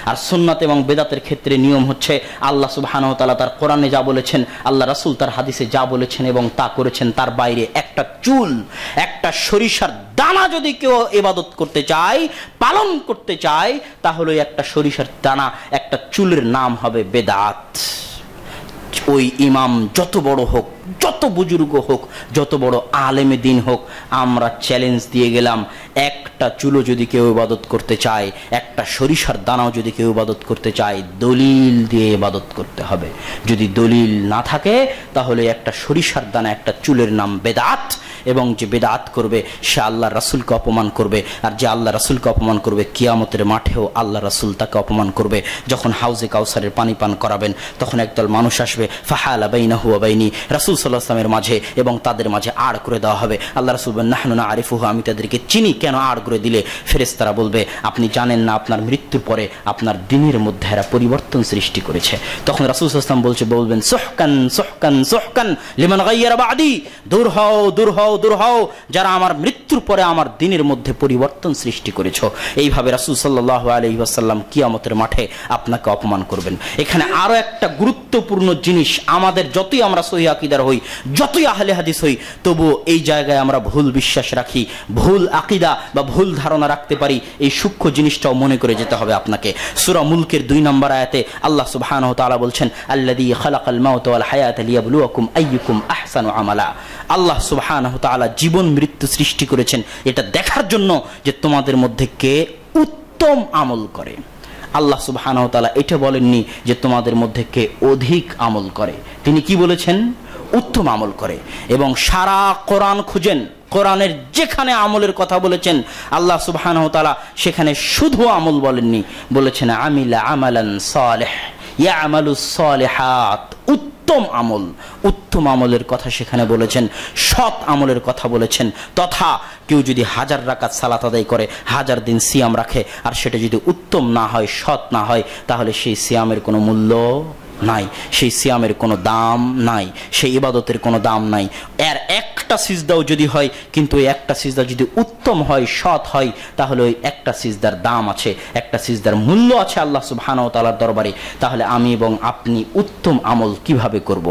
আর সুন্নাত এবং বেদাতের ক্ষেত্রে নিয়ম হচ্ছে আল্লাহ সুবহানাহু ওয়া তাআলা তার কোরআনে যা বলেছেন, আল্লাহ রাসূল তার হাদিসে যা বলেছেন এবং তা করেছেন, তার বাইরে একটা চুল, একটা সরিষার দানা যদি কেউ ইবাদত করতে চায়, পালন করতে চায়, তাহলে একটা সরিষার দানা, একটা চুলের নাম হবে বেদাত। ওই ইমাম যত বড় হোক, যত বুজুর্গ হোক, যত বড় আলেমে দিন হোক, আমরা চ্যালেঞ্জ দিয়ে গেলাম, একটা চুলো যদি কেউ ইবাদত করতে চায়, একটা সরিষার দানাও যদি কেউ ইবাদত করতে চায়, দলিল দিয়ে ইবাদত করতে হবে। যদি দলিল না থাকে তাহলে একটা সরিষার দানা, একটা চুলের নাম বেদাত। এবং যে বেদাত করবে সে আল্লাহ রাসূলকে অপমান করবে, আর যে আল্লাহ রাসূলকে অপমান করবে কিয়ামতের মাঠেও আল্লাহ রাসূল তাকে অপমান করবে। যখন হাউজে কাউসারের পানি পান করাবেন তখন একদল মানুষ আসবে, ফাহালা বাইনাহু ওয়া বাইনি, রাসূল সাল্লাল্লাহু আলাইহি ওয়াসাল্লামের মাঝে এবং তাদের মাঝে আড় করে দেওয়া হবে। আল্লাহ রাসূল বলেন, নাহনু নাআরিফুহু, আমি তাদেরকে চিনি, কেন আড় করে দিলে? ফেরেশতারা বলবে, আপনি জানেন না আপনার মৃত্যুর পরে আপনার দিনের মধ্যে এরা পরিবর্তন সৃষ্টি করেছে। তখন রাসূল সাল্লাল্লাহু আলাইহি ওয়াসাল্লাম বলবেন, সুহকান সুহকান সুহকান লিমান গায়্যারা বাদি, দূর হও দূর হও দূর হও যারা আমার মৃত্যুর পরে আমার দিনের মধ্যে পরিবর্তন সৃষ্টি করেছো। এইভাবে রাসূল সাল্লাল্লাহু আলাইহি ওয়াসাল্লাম কিয়ামতের মাঠে আপনাকে অপমান করবেন। এখানে আরো একটা গুরুত্বপূর্ণ জিনিস, আমাদের যতই আমরা সহিহ আকীদার হই, যতই আহলে হাদিস হই, তবুও এই জায়গায় আমরা ভুল বিশ্বাস রাখি, ভুল আকীদা বা ভুল ধারণা রাখতে পারি। এই সূক্ষ্ম জিনিসটাও মনে করে যেতে হবে আপনাকে। সূরা মুলকের 2 নম্বর আয়াতে আল্লাহ সুবহানাহু ওয়া তাআলা বলছেন, আল্লাযী খালাকাল মাউতা ওয়াল হায়াতা লিয়াবলুয়াকুম আইয়ুকুম আহসানু আমালা। আল্লাহ সুবহানাহু ওয়া তাআলা জীবন মৃত্যু সৃষ্টি করেছেন এটা দেখার জন্য যে তোমাদের মধ্যে কে উত্তম আমল করে। আল্লাহ সুবহানাহু ওয়া তাআলা এটা বলেননি যে তোমাদের মধ্যে কে অধিক আমল করে, তিনি কি বলেছেন? উত্তম আমল করে। এবং সারা কোরআন খুঁজেন, কোরআনের যেখানে আমলের কথা বলেছেন আল্লাহ সুবহানাহু ওয়া তাআলা সেখানে শুধু আমল বলেননি, বলেছেন আমিলা আমালান সালিহ ইয়ামালুস সালিহাত, উত্তম আমল, উত্তম আমলের কথা সেখানে বলেছেন, সৎ আমলের কথা বলেছেন। তথা কেউ যদি 1000 রাকাত সালাত আদায় করে, 1000 দিন সিয়াম রাখে, আর সেটা যদি উত্তম না হয়, সৎ না হয়, তাহলে সেই সিয়ামের কোনো মূল্য নাই, সেই সিয়ামের কোনো দাম নাই, সেই ইবাদতের কোনো দাম নাই। এর একটা সিজদাও যদি হয়, কিন্তু ওই একটা সিজদা যদি উত্তম হয়, সৎ হয়, তাহলে ওই একটা সিজদার দাম আছে, একটা সিজদার মূল্য আছে আল্লাহ সুবহানাহু ওয়া তাআলার দরবারে। তাহলে আমি এবং আপনি উত্তম আমল কিভাবে করব?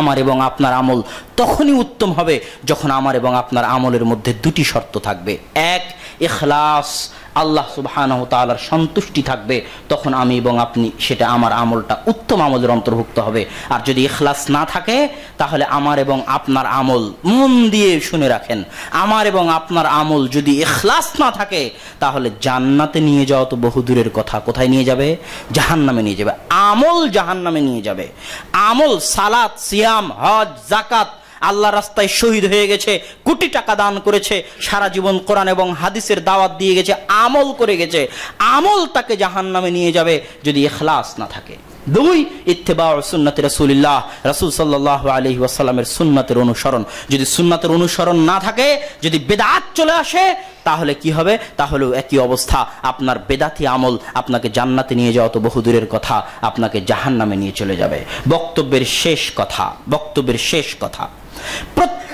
আমার এবং আপনার আমল তখনই উত্তম হবে যখন আমার এবং আপনার আমলের মধ্যে 2টি শর্ত থাকবে। এক, ইখলাস, আল্লাহ সুবহানাহু ওয়া তাআলার সন্তুষ্টি থাকবে, তখন আমি এবং আপনি সেটা আমার আমলটা উত্তম আমলের অন্তর্ভুক্ত হবে। আর যদি ইখলাস না থাকে তাহলে আমার এবং আপনার আমল, মন দিয়ে শুনে রাখেন, আমার এবং আপনার আমল যদি ইখলাস না থাকে তাহলে জান্নাতে নিয়ে যাওয়া তো বহু দূরের কথা, কোথায় নিয়ে যাবে? জাহান্নামে নিয়ে যাবে। আমল জাহান্নামে নিয়ে যাবে। আমল, সালাত, সিয়াম, হজ, যাকাত, আল্লাহ রাস্তায় শহীদ হয়ে গেছে, কোটি টাকা দান করেছে, সারা জীবন কোরআন এবং হাদিসের দাওয়াত দিয়ে গেছে, আমল করে গেছে, আমল তাকে জাহান্নামে নিয়ে যাবে যদি ইখলাস না থাকে। 2, ইত্তিবাউ সুন্নতি রাসূলিল্লাহ, রাসূল সাল্লাল্লাহু আলাইহি ওয়াসাল্লামের সুন্নাতের অনুসরণ। যদি সুন্নাতের অনুসরণ না থাকে, যদি বিদআত চলে আসে, তাহলে কি হবে? তাহলেও একই অবস্থা, আপনার বেদাতি আমল আপনাকে জান্নাতে নিয়ে যাওয়া তো বহু দূরের কথা, আপনাকে জাহান্নামে নিয়ে চলে যাবে। বক্তব্যের শেষ কথা,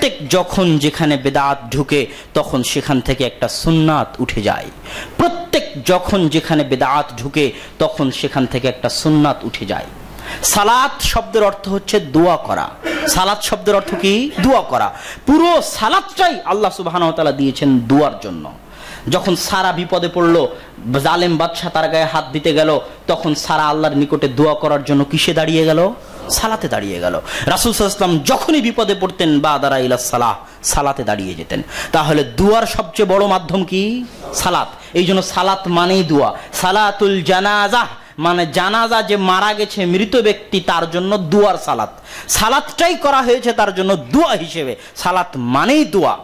প্রত্যেক যখন যেখানে বেদাত ঢুকে তখন সেখান থেকে একটা সুন্নাত উঠে যায়। প্রত্যেক যখন যেখানে বেদাত ঢুকে তখন সেখান থেকে একটা সুন্নাত উঠে যায়। সালাত শব্দের অর্থ হচ্ছে দোয়া করা। সালাত শব্দের অর্থ কি? দোয়া করা। পুরো সালাতটাই আল্লাহ সুবহানাহু ওয়া তাআলা দিয়েছেন দোয়ার জন্য। যখন সারা বিপদে পড়লো, জালেম বাদশাহ তার গায়ে হাত দিতে গেল, তখন সারা আল্লাহর নিকটে দোয়া করার জন্য কিসে দাঁড়িয়ে গেল? সালাতে দাঁড়িয়ে গেল। রাসূল সাল্লাল্লাহু আলাইহি ওয়াসাল্লাম যখনই বিপদে পড়তেন বাদারা ইলা সালাহ, সালাতে দাঁড়িয়ে যেতেন। তাহলে দুয়ার সবচেয়ে বড় মাধ্যম কি? সালাত। এই জন্য সালাত মানেই দোয়া। সালাতুল জানাজাহ মানে জানাজা যে মারা গেছে মৃত ব্যক্তি তার জন্য দুয়ার সালাত। সালাতটাই করা হয়েছে তার জন্য দোয়া হিসেবে। সালাত মানেই দোয়া।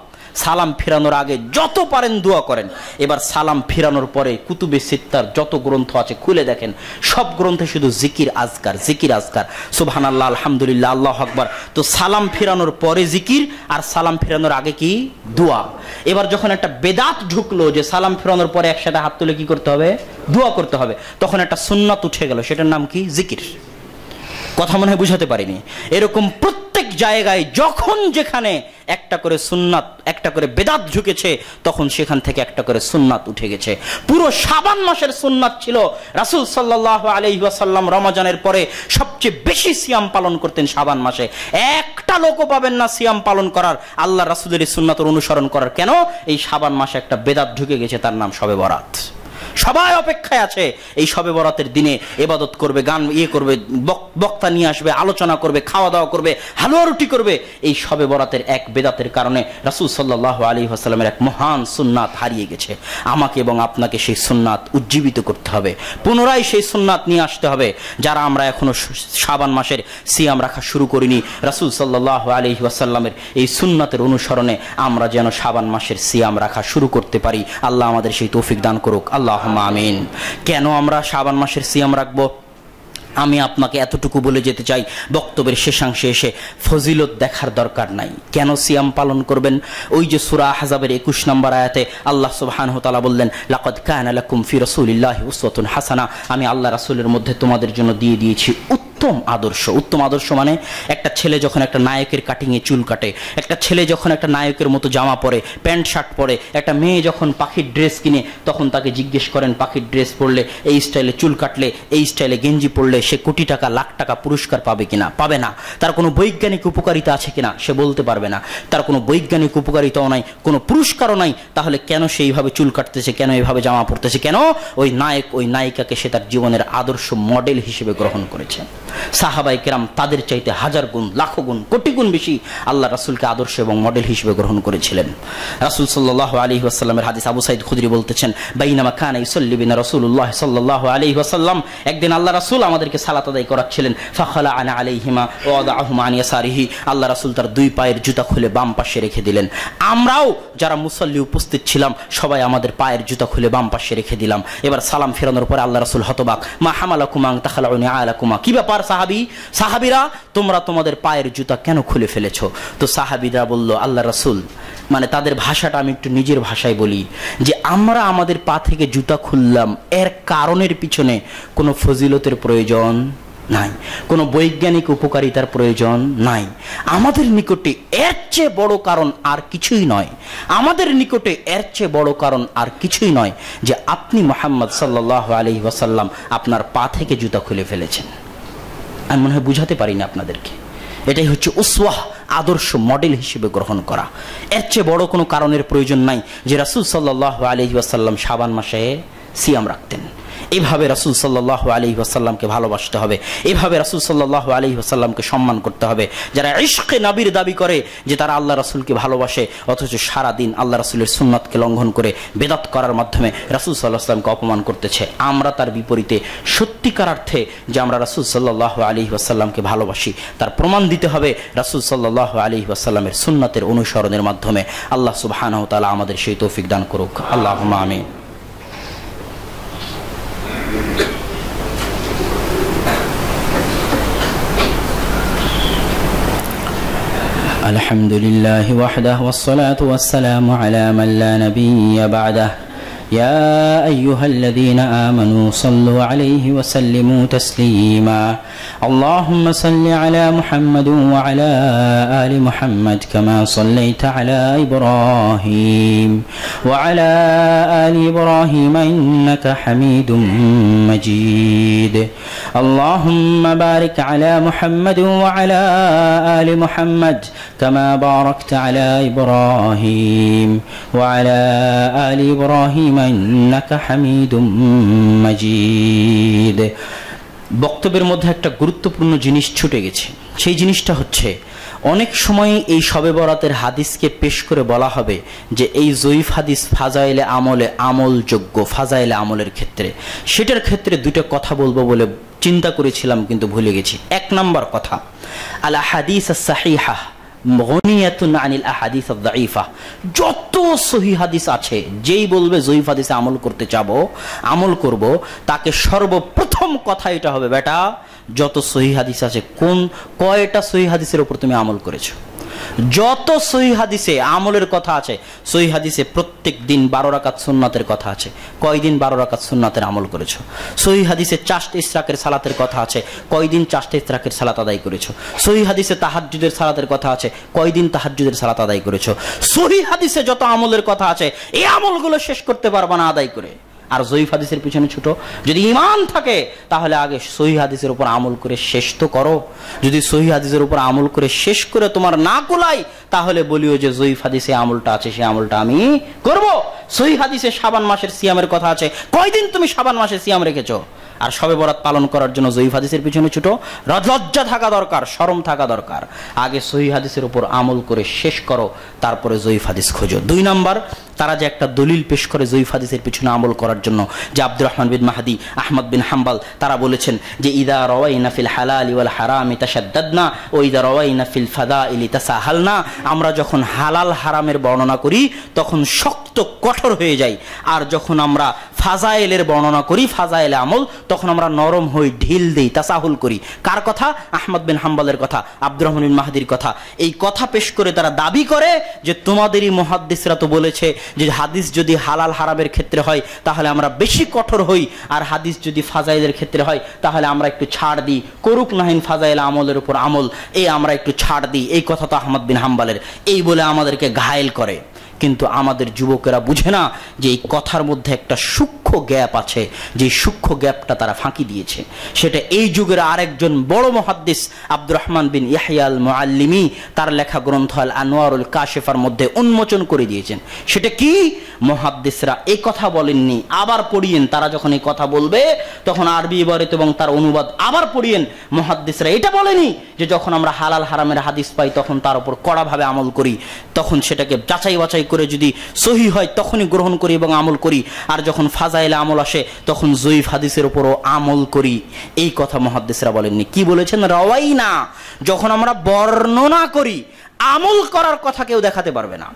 সালাম ফিরানোর আগে যত পারেন দোয়া করেন। এবার সালাম ফিরানোর পরে কুতুবে সিত্তার যত গ্রন্থ আছে খুলে দেখেন, সব গ্রন্থে শুধু জিকির আজকার, জিকির আজকার, সুবহানাল্লাহ, আলহামদুলিল্লাহ, আল্লাহু আকবার। তো সালাম ফিরানোর পরে জিকির আর সালাম ফিরানোর আগে কি? দোয়া। এবার যখন একটা বেদাত ঢুকলো যে সালাম ফিরানোর পরে একসাথে হাত তুলে কি করতে হবে? দোয়া করতে হবে, তখন একটা সুন্নাত উঠে গেল, সেটার নাম কি? জিকির। কথা মনে হয় বুঝাতে পারিনি। এরকম প্রত্যেক জায়গায় যখন যেখানে একটা করে সুন্নাত, একটা করে বেদাত ঢুকেছে তখন সেখান থেকে একটা করে সুন্নাত উঠে গেছে। পুরো শাবান মাসের সুন্নাত ছিল রাসূল সাল্লাল্লাহু আলাইহি ওয়াসাল্লাম রমজানের পরে সবচেয়ে বেশি সিয়াম পালন করতেন শাবান মাসে। একটা লোকও পাবেন না সিয়াম পালন করার, আল্লাহ রাসূলের এই সুন্নাতের অনুসরণ করার। কেন? এই শাবান মাসে একটা বেদাত ঢুকে গেছে, তার নাম শবে বরাত। সবাই অপেক্ষায় আছে এই শবে বরাতের দিনে ইবাদত করবে, গান করবে, বক্তা নিয়ে আসবে, আলোচনা করবে, খাওয়া দাওয়া করবে, হালুয়া রুটি করবে। এই শবে বরাতের এক বেদাতের কারণে রাসূল সাল্লাল্লাহু আলাইহি ওয়াসাল্লামের এক মহান সুন্নাত হারিয়ে গেছে। আমাকে এবং আপনাকে সেই সুন্নাত উজ্জীবিত করতে হবে, পুনরায় সেই সুন্নাত নিয়ে আসতে হবে। যারা আমরা এখনো শাবান মাসের সিয়াম রাখা শুরু করিনি, রাসূল সাল্লাল্লাহু আলাইহি ওয়াসাল্লামের এই সুন্নাতের অনুসরণে আমরা যেন শাবান মাসের সিয়াম রাখা শুরু করতে পারি। আল্লাহ আমাদের সেই তৌফিক দান করুক, আল্লাহ আমিন। কেন আমরা শাবান মাসের সিয়াম রাখবো? আমি আপনাকে এতটুকু বলে যেতে চাই, বক্তব্যের শেষাংশে এসে ফজিলত দেখার দরকার নাই। কেন সিয়াম পালন করবেন? ওই যে সূরা আহজাবের 21 নম্বর আয়াতে আল্লাহ সুবহানাহু ওয়া তাআলা বললেন, লাকাদ কানা লাকুম ফি রাসূলিল্লাহি উসওয়াতুন হাসানা। আমি আল্লাহ রাসূলের মধ্যে তোমাদের জন্য দিয়ে দিয়েছি উত্তম আদর্শ। উত্তম আদর্শ মানে একটা ছেলে যখন একটা নায়কের কাটিংয়ে চুল কাটে, একটা ছেলে যখন একটা নায়কের মতো জামা পরে, প্যান্ট শার্ট পরে, একটা মেয়ে যখন পাখির ড্রেস কিনে তখন তাকে জিজ্ঞেস করেন পাখির ড্রেস পরলে, এই স্টাইলে চুল কাটলে, এই স্টাইলে গেঞ্জি পরলে সে কোটি টাকা, লাখ টাকা পুরস্কার পাবে কিনা? পাবে না। তার কোনো বৈজ্ঞানিক উপকারিতা আছে কিনা? সে বলতে পারবে না। তার কোনো বৈজ্ঞানিক উপকারিতাও নাই, কোনো পুরস্কারও নাই। তাহলে কেন সে এইভাবে চুল কাটতেছে, কেন এইভাবে জামা পরতেছে? কেন? ওই নায়ক, ওই নায়িকাকে সে তার জীবনের আদর্শ মডেল হিসেবে গ্রহণ করেছে। সাহাবায়ে কেরাম তাদের চাইতে হাজার গুণ, লাখো গুণ, কোটি গুণ বেশি আল্লাহ রাসূলকে আদর্শ এবং মডেল হিসেবে গ্রহণ করেছিলেন। রাসূল সাল্লাল্লাহু আলাইহি ওয়াসাল্লামের হাদিস, আবু সাঈদ খুদরি বলতেছেন, বাইনামা কানা ইউসাল্লি বিনা রাসূলুল্লাহ সাল্লাল্লাহু আলাইহি ওয়াসাল্লাম, একদিন আল্লাহ রাসূল আমাদেরকে সালাত আদায় করাচ্ছিলেন। ফাখালা আনা আলাইহিমা ওয়া ওয়াদাহুমা আন ইয়াসারিহি, আল্লাহ রাসূল তার দুই পায়ের জুতা খুলে বাম পাশে রেখে দিলেন। আমরাও যারা মুসাল্লি উপস্থিত ছিলাম সবাই আমাদের পায়ের জুতা খুলে বাম পাশে রেখে দিলাম। এবার সালাম ফেরানোর পরে আল্লাহ রাসূল হতবাক, মা হামালাকুমা আন তাখলাউনি আলাকুমা, কি ব্যাপার সাহাবীরা, তোমরা তোমাদের পায়ের জুতা কেন খুলে ফেলেছো? তো সাহাবীরা বলল, আল্লাহ রাসূল, মানে তাদের ভাষাটা আমি একটু নিজের ভাষায় বলি, যে আমরা আমাদের পা থেকে জুতা খুললাম, এর কারণের পিছনে কোনো ফজিলতের প্রয়োজন নাই, কোনো বৈজ্ঞানিক উপকারিতার প্রয়োজন নাই। আমাদের নিকটে এর চেয়ে বড় কারণ আর কিছুই নয়, আমাদের নিকটে এর চেয়ে বড় কারণ আর কিছুই নয় যে আপনি মুহাম্মদ সাল্লাল্লাহু আলাইহি ওয়াসাল্লাম আপনার পা থেকে জুতা খুলে ফেলেছেন। আমি মনে হয় বুঝাতে পারি না আপনাদেরকে। এটাই হচ্ছে উসওয়াহ, আদর্শ মডেল হিসেবে গ্রহণ করা। এর চেয়ে বড় কোনো কারণের প্রয়োজন নাই যে রাসূল সাল্লাল্লাহু আলাইহি ওয়াসাল্লাম শাবান মাসে সিয়াম রাখতেন। এভাবে রাসূল সাল্লাল্লাহু আলাইহি ওয়াসাল্লামকে ভালোবাসতে হবে, এভাবে রাসূল সাল্লাল্লাহু আলাইহি ওয়াসাল্লামকে সম্মান করতে হবে। যারা ইশকে নবীর দাবি করে যে তারা আল্লাহ রাসূলকে ভালোবাসে, অথচ সারা দিন আল্লাহ রাসূলের সুন্নাতকে লঙ্ঘন করে বেদাত করার মাধ্যমে রাসূল সাল্লাল্লাহু আলাইহি ওয়াসাল্লামকে অপমান করতেছে, আমরা তার বিপরীতে সত্যিকার অর্থে যে আমরা রাসূল সাল্লাল্লাহু আলাইহি ওয়াসাল্লামকে ভালোবাসি তার প্রমাণ দিতে হবে রাসূল সাল্লাল্লাহু আলাইহি ওয়াসাল্লামের সুন্নাতের অনুসরণের মাধ্যমে। আল্লাহ সুবহানাহু ওয়া তাআলা আমাদের সেই তৌফিক দান করুক, আল্লাহুম্মা আমিন। الحمد لله وحده والصلاة والسلام على من لا نبي بعده يا أيها الذين آمنوا صلوا عليه وسلموا تسليما اللهم صل على محمد وعلى آل محمد كما صليت على إبراهيم وعلى آل إبراهيم إنك حميد مجيد اللهم بارك على محمد وعلى آل محمد كما باركت على إبراهيم وعلى آل إبراهيم إنك حميد مجيد বক্তব্যের মধ্যে একটা গুরুত্বপূর্ণ জিনিস ছুটে গেছে। সেই জিনিসটা হচ্ছে অনেক সময় এই শবে বরাতের হাদিসকে পেশ করে বলা হবে যে এই জয়ীফ হাদিস ফাজাইলে আমলে আমলযোগ্য, ফাজাইলে আমলের ক্ষেত্রে। সেটার ক্ষেত্রে দুটো কথা বলবো বলে চিন্তা করেছিলাম কিন্তু ভুলে গেছি। এক নম্বর কথা, আল হাদিস সাহিহা মুগনিয়াতুন আনিল আহাদিস আদ-দাঈফা। যত সহিহ হাদিস আছে, যেই বলবে জয়ীফ হাদিসে আমল করতে চাবো, আমল করব, তাকে সর্বপ্রথম কথা এটা হবে, বেটা যত সহিহ হাদিস আছে কয়টা সহিহ হাদিসের উপর তুমি আমল করেছো? যত সহিহ হাদিসে আমলের কথা আছে, সহিহ হাদিসে প্রত্যেক দিন 12 রাকাত সুন্নাতের কথা আছে, কয়দিন 12 রাকাত সুন্নাতের আমল করেছো? সহিহ হাদিসে 4টা ইশরাকের সালাতের কথা আছে, কয়দিন 4টা ইশরাকের সালাত আদায় করেছো? সহিহ হাদিসে তাহাজ্জুদের সালাতের কথা আছে, কয়দিন তাহাজ্জুদের সালাত আদায় করেছো? সহিহ হাদিসে যত আমলের কথা আছে, এই আমলগুলো শেষ করতে পারবা না আদায় করে, আর জয়ীফ হাদিসের পিছনে ছুটো। যদি ঈমান থাকে তাহলে আগে সহিহ হাদিসের উপর আমল করে শেষ তো করো। যদি সহিহ হাদিসের উপর আমল করে শেষ করে তোমার না কুলাই, তাহলে বলিও যে জয়ীফ হাদিসে আমলটা আছে, সেই আমলটা আমি করব। সহিহ হাদিসে শাবান মাসের সিয়ামের কথা আছে, কয়দিন তুমি শাবান মাসে সিয়াম রেখেছো? আর শবে বরাত পালন করার জন্য জয়ীফ হাদিসের পিছনে ছুটো। লজ্জা থাকা দরকার, শরম থাকা দরকার। আগে সহিহ হাদিসের উপর আমল করে শেষ করো, তারপরে জয়ীফ হাদিস খোঁজো। 2 নাম্বার, তারা যে একটা দলিল পেশ করে জয়ীফ হাদিসের পিছনে আমল করার জন্য, যে আব্দুর রহমান বিন মাহদি, আহমদ বিন হাম্বল, তারা বলেছেন যে ইদা রাওয়াইনা ফিল হালালি ওয়াল হারামি তাশাদ্দাদনা ও ইদা রাওয়াইনা ফিল ফাদাইলি তাসাহালনা। আমরা যখন হালাল হারামের বর্ণনা করি তখন শক্ত কঠোর হয়ে যাই, আর যখন আমরা ফাজাইলের বর্ণনা করি, ফাজাইলে আমল, তখন আমরা নরম হই, ঢিল দেই, তাসাহুল করি। কার কথা? আহমদ বিন হাম্বলের কথা, আব্দুর রহমান বিন মাহদির কথা। এই কথা পেশ করে তারা দাবি করে যে তোমাদেরই মুহাদ্দিসরা তো বলেছে যে হাদিস যদি হালাল হারামের ক্ষেত্রে হয় তাহলে আমরা বেশি কঠোর হই, আর হাদিস যদি ফাজাইলের ক্ষেত্রে হয় তাহলে আমরা একটু ছাড় দিই, করুক নাহিন ফাজাইল আমলের উপর আমল, এই আমরা একটু ছাড় দিই। এই কথা তো আহমদ বিন হাম্বলের, এই বলে আমাদেরকে ঘায়েল করে। কিন্তু আমাদের যুবকেরা বুঝে না যে এই কথার মধ্যে একটা সূক্ষ্ম গ্যাপ আছে, যে সূক্ষ্ম গ্যাপটা তারা ফাঁকি দিয়েছে। সেটা এই যুগের আরেকজন বড় মুহাদ্দিস আব্দুর রহমান বিন ইয়াহইয়া আল মুআল্লিমি তার লেখা গ্রন্থ আল আনওয়ারুল কাশিফার মধ্যে উন্মোচন করে দিয়েছেন। সেটা কি? মুহাদ্দিসরা এই কথা বলেননি, আবার পড়িয়েন। তারা যখন এই কথা বলবে তখন আরবি ইবারত এবং তার অনুবাদ আবার পড়িয়েন। মুহাদ্দিসরা এটা বলেনি যে যখন আমরা হালাল হারামের হাদিস পাই তখন তার উপর কড়াভাবে আমল করি, তখন সেটাকে যাচাই বাছাই করে যদি সহিহ হয় তখনই গ্রহণ করি এবং আমল করি, আর যখন ফাজাইলে আমল আসে তখন জয়ীফ হাদিসের উপরও আমল করি। এই কথা মুহাদ্দিসরা বলেননি। কি বলেছেন? রাওয়াইনা, যখন আমরা বর্ণনা করি, আমল করার কথা কেউ দেখাতে পারবে না।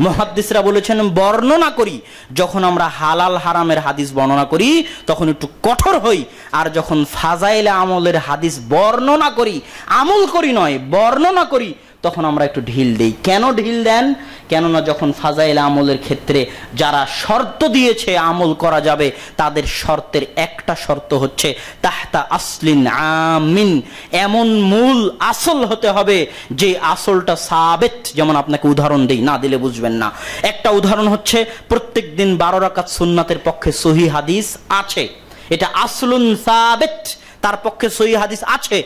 মুহাদ্দিসরা বলেছেন বর্ণনা করি, যখন আমরা হালাল হারামের হাদিস বর্ণনা করি তখন একটু কঠোর হই, আর যখন ফাজাইলে আমলের হাদিস বর্ণনা করি, আমল করি নয়, বর্ণনা করি, তখন আমরা একটু ঢিল দেই। কেন ঢিল দেন? কেননা যখন ফাজাইল আমলের ক্ষেত্রে যারা শর্ত দিয়েছে আমল করা যাবে, তাদের শর্তের একটা শর্ত হচ্ছে তাহতা আসলিন আমিন, এমন মূল আসল হতে হবে যে আসলটা সাবেত। যেমন আপনাকে উদাহরণ দেই, না দিলে বুঝবেন না। একটা উদাহরণ হচ্ছে প্রত্যেক দিন 12 রাকাত সুন্নাতের পক্ষে সহিহ হাদিস আছে, এটা আসলুন সাবেত, তার পক্ষে সহিহ হাদিস আছে।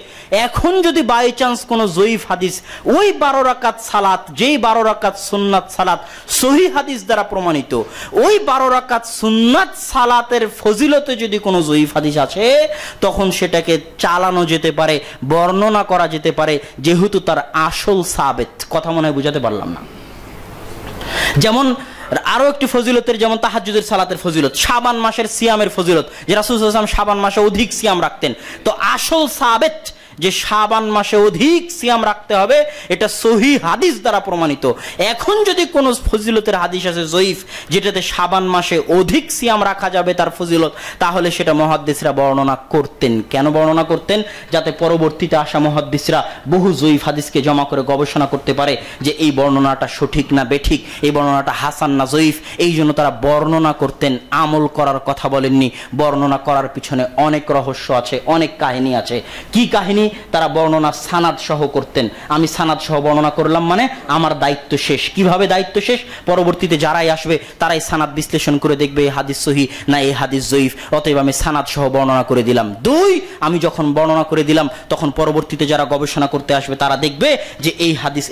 এখন যদি বাই চান্স কোনো জয়ীফ হাদিস ওই 12 রাকাত সালাত, যেই 12 রাকাত সুন্নাত সালাত সহিহ হাদিস দ্বারা প্রমাণিত, ওই 12 রাকাত সুন্নাত সালাতের ফজিলতে যদি কোনো জয়ীফ হাদিস আছে, তখন সেটাকে চালানো যেতে পারে, বর্ণনা করা যেতে পারে, যেহেতু তার আসল সাবেত। কথা মনে হয় বুঝাতে পারলাম না? যেমন আরো একটি ফজিলতের, যেমন তাহাজ্জুদের সালাতের ফজিলত, শাবান মাসের সিয়ামের ফজিলত, যে রাসূল সাল্লাল্লাহু আলাইহি ওয়াসাল্লাম শাবান মাসে অধিক সিয়াম রাখতেন। তো আসল সাবেত যে শাবান মাসে অধিক সিয়াম রাখতে হবে, এটা সহিহ হাদিস দ্বারা প্রমাণিত। এখন যদি কোনো ফজিলতের হাদিস আছে জয়ীফ, যেটাতে শাবান মাসে অধিক সিয়াম রাখা যাবে তার ফজিলত, তাহলে সেটা মুহাদ্দিসরা বর্ণনা করতেন। কেন বর্ণনা করতেন? যাতে পরবর্তীতে আসা মুহাদ্দিসরা বহু জয়ীফ হাদিসকে জমা করে গবেষণা করতে পারে যে এই বর্ণনাটা সঠিক না বেঠিক, এই বর্ণনাটা হাসান না জয়ীফ। এই জন্য তারা বর্ণনা করতেন, আমল করার কথা বলেননি। বর্ণনা করার পিছনে অনেক রহস্য আছে, অনেক কাহিনী আছে। কি কাহিনী? তারা বর্ণনা সানাদ সহ করতেন। আমি সানাদ সহ বর্ণনা করলাম মানে আমার দায়িত্ব শেষ। কিভাবে দায়িত্ব শেষ? পরবর্তীতে যারাই আসবে তারাই সানাদ বিশ্লেষণ করে দেখবে এই হাদিস সহিহ না এই হাদিস জয়ীফ, অতএব আমি সানাদ সহ বর্ণনা করে দিলাম। দুই, আমি যখন বর্ণনা করে দিলাম তখন পরবর্তীতে যারা গবেষণা করতে আসবে তারা দেখবে যে এই হাদিস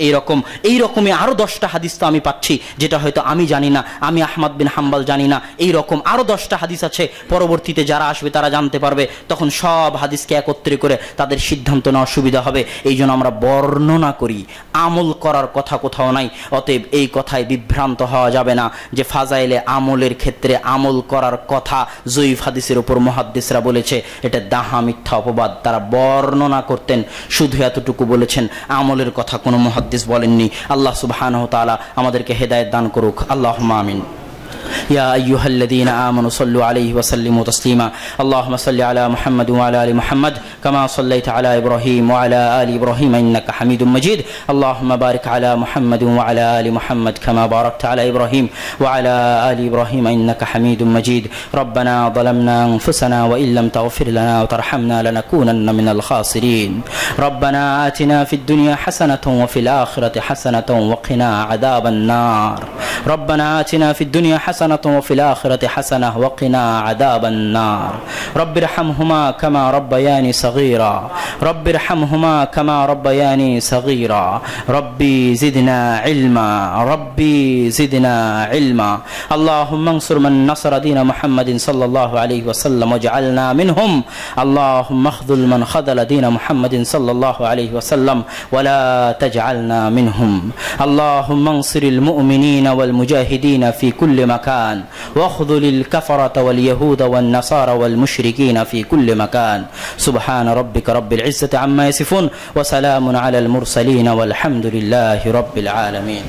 এইরকমই আরো 10টা হাদিস তো আমি পাচ্ছি যেটা হয়তো আমি জানি না, আমি আহমদ বিন হাম্বল জানি না, এইরকম আরো 10টা হাদিস আছে। পরবর্তীতে যারা আসবে তারা জানতে পারবে, তখন সব হাদিসকে একত্রে করে তাদের সিদ্ধান্ত নেওয়া সুবিধা হবে। এই জন্য আমরা বর্ণনা করি, আমল করার কথা কোথাও নাই। অতএব এই কথায় বিভ্রান্ত হওয়া যাবে না যে ফাজাইলে আমলের ক্ষেত্রে আমল করার কথা জয়ীফ হাদিসের উপর মুহাদ্দিসরা বলেছে, এটা দাহা মিথ্যা অপবাদ। তারা বর্ণনা করতেন, শুধু এতটুকু বলেছেন, আমলের কথা কোনো মুহাদ্দিস বলেননি। আল্লাহ সুবহানাহু ওয়া তাআলা আমাদেরকে হেদায়েত দান করুক। আল্লাহুম্মা আমিন। يا أيها الذين آمنوا صلوا عليه وسلموا تسليما اللهم صل على محمد وعلى آل محمد كما صليت على إبراهيم وعلى آل إبراهيم إنك حميد مجيد اللهم بارك على محمد وعلى آل محمد كما باركت على إبراهيم وعلى آل إبراهيم إنك حميد مجيد ربنا ظلمنا أنفسنا وإن لم تغفر لنا وترحمنا لنكونن من الخاسرين ربنا آتنا في الدنيا حسنة وفي الآخرة حسنة وقنا عذاب النار ربنا آتنا في الدنيا حسنة وفي الآخرة حسنة وقنا عذاب النار رب ارحمهما كما ربياني صغيرا رب ارحمهما كما ربياني صغيرا ربي زدنا علما ربي زدنا علما اللهم انصر من نصر دين محمد صلى الله عليه وسلم واجعلنا منهم اللهم اخذل من خذل دين محمد صلى الله عليه وسلم ولا تجعلنا منهم اللهم انصر المؤمنين والمجاهدين في كل مكان واخذل الكفرة واليهود والنصارى والمشركين في كل مكان سبحان ربك رب العزة عما يصفون وسلام على المرسلين والحمد لله رب العالمين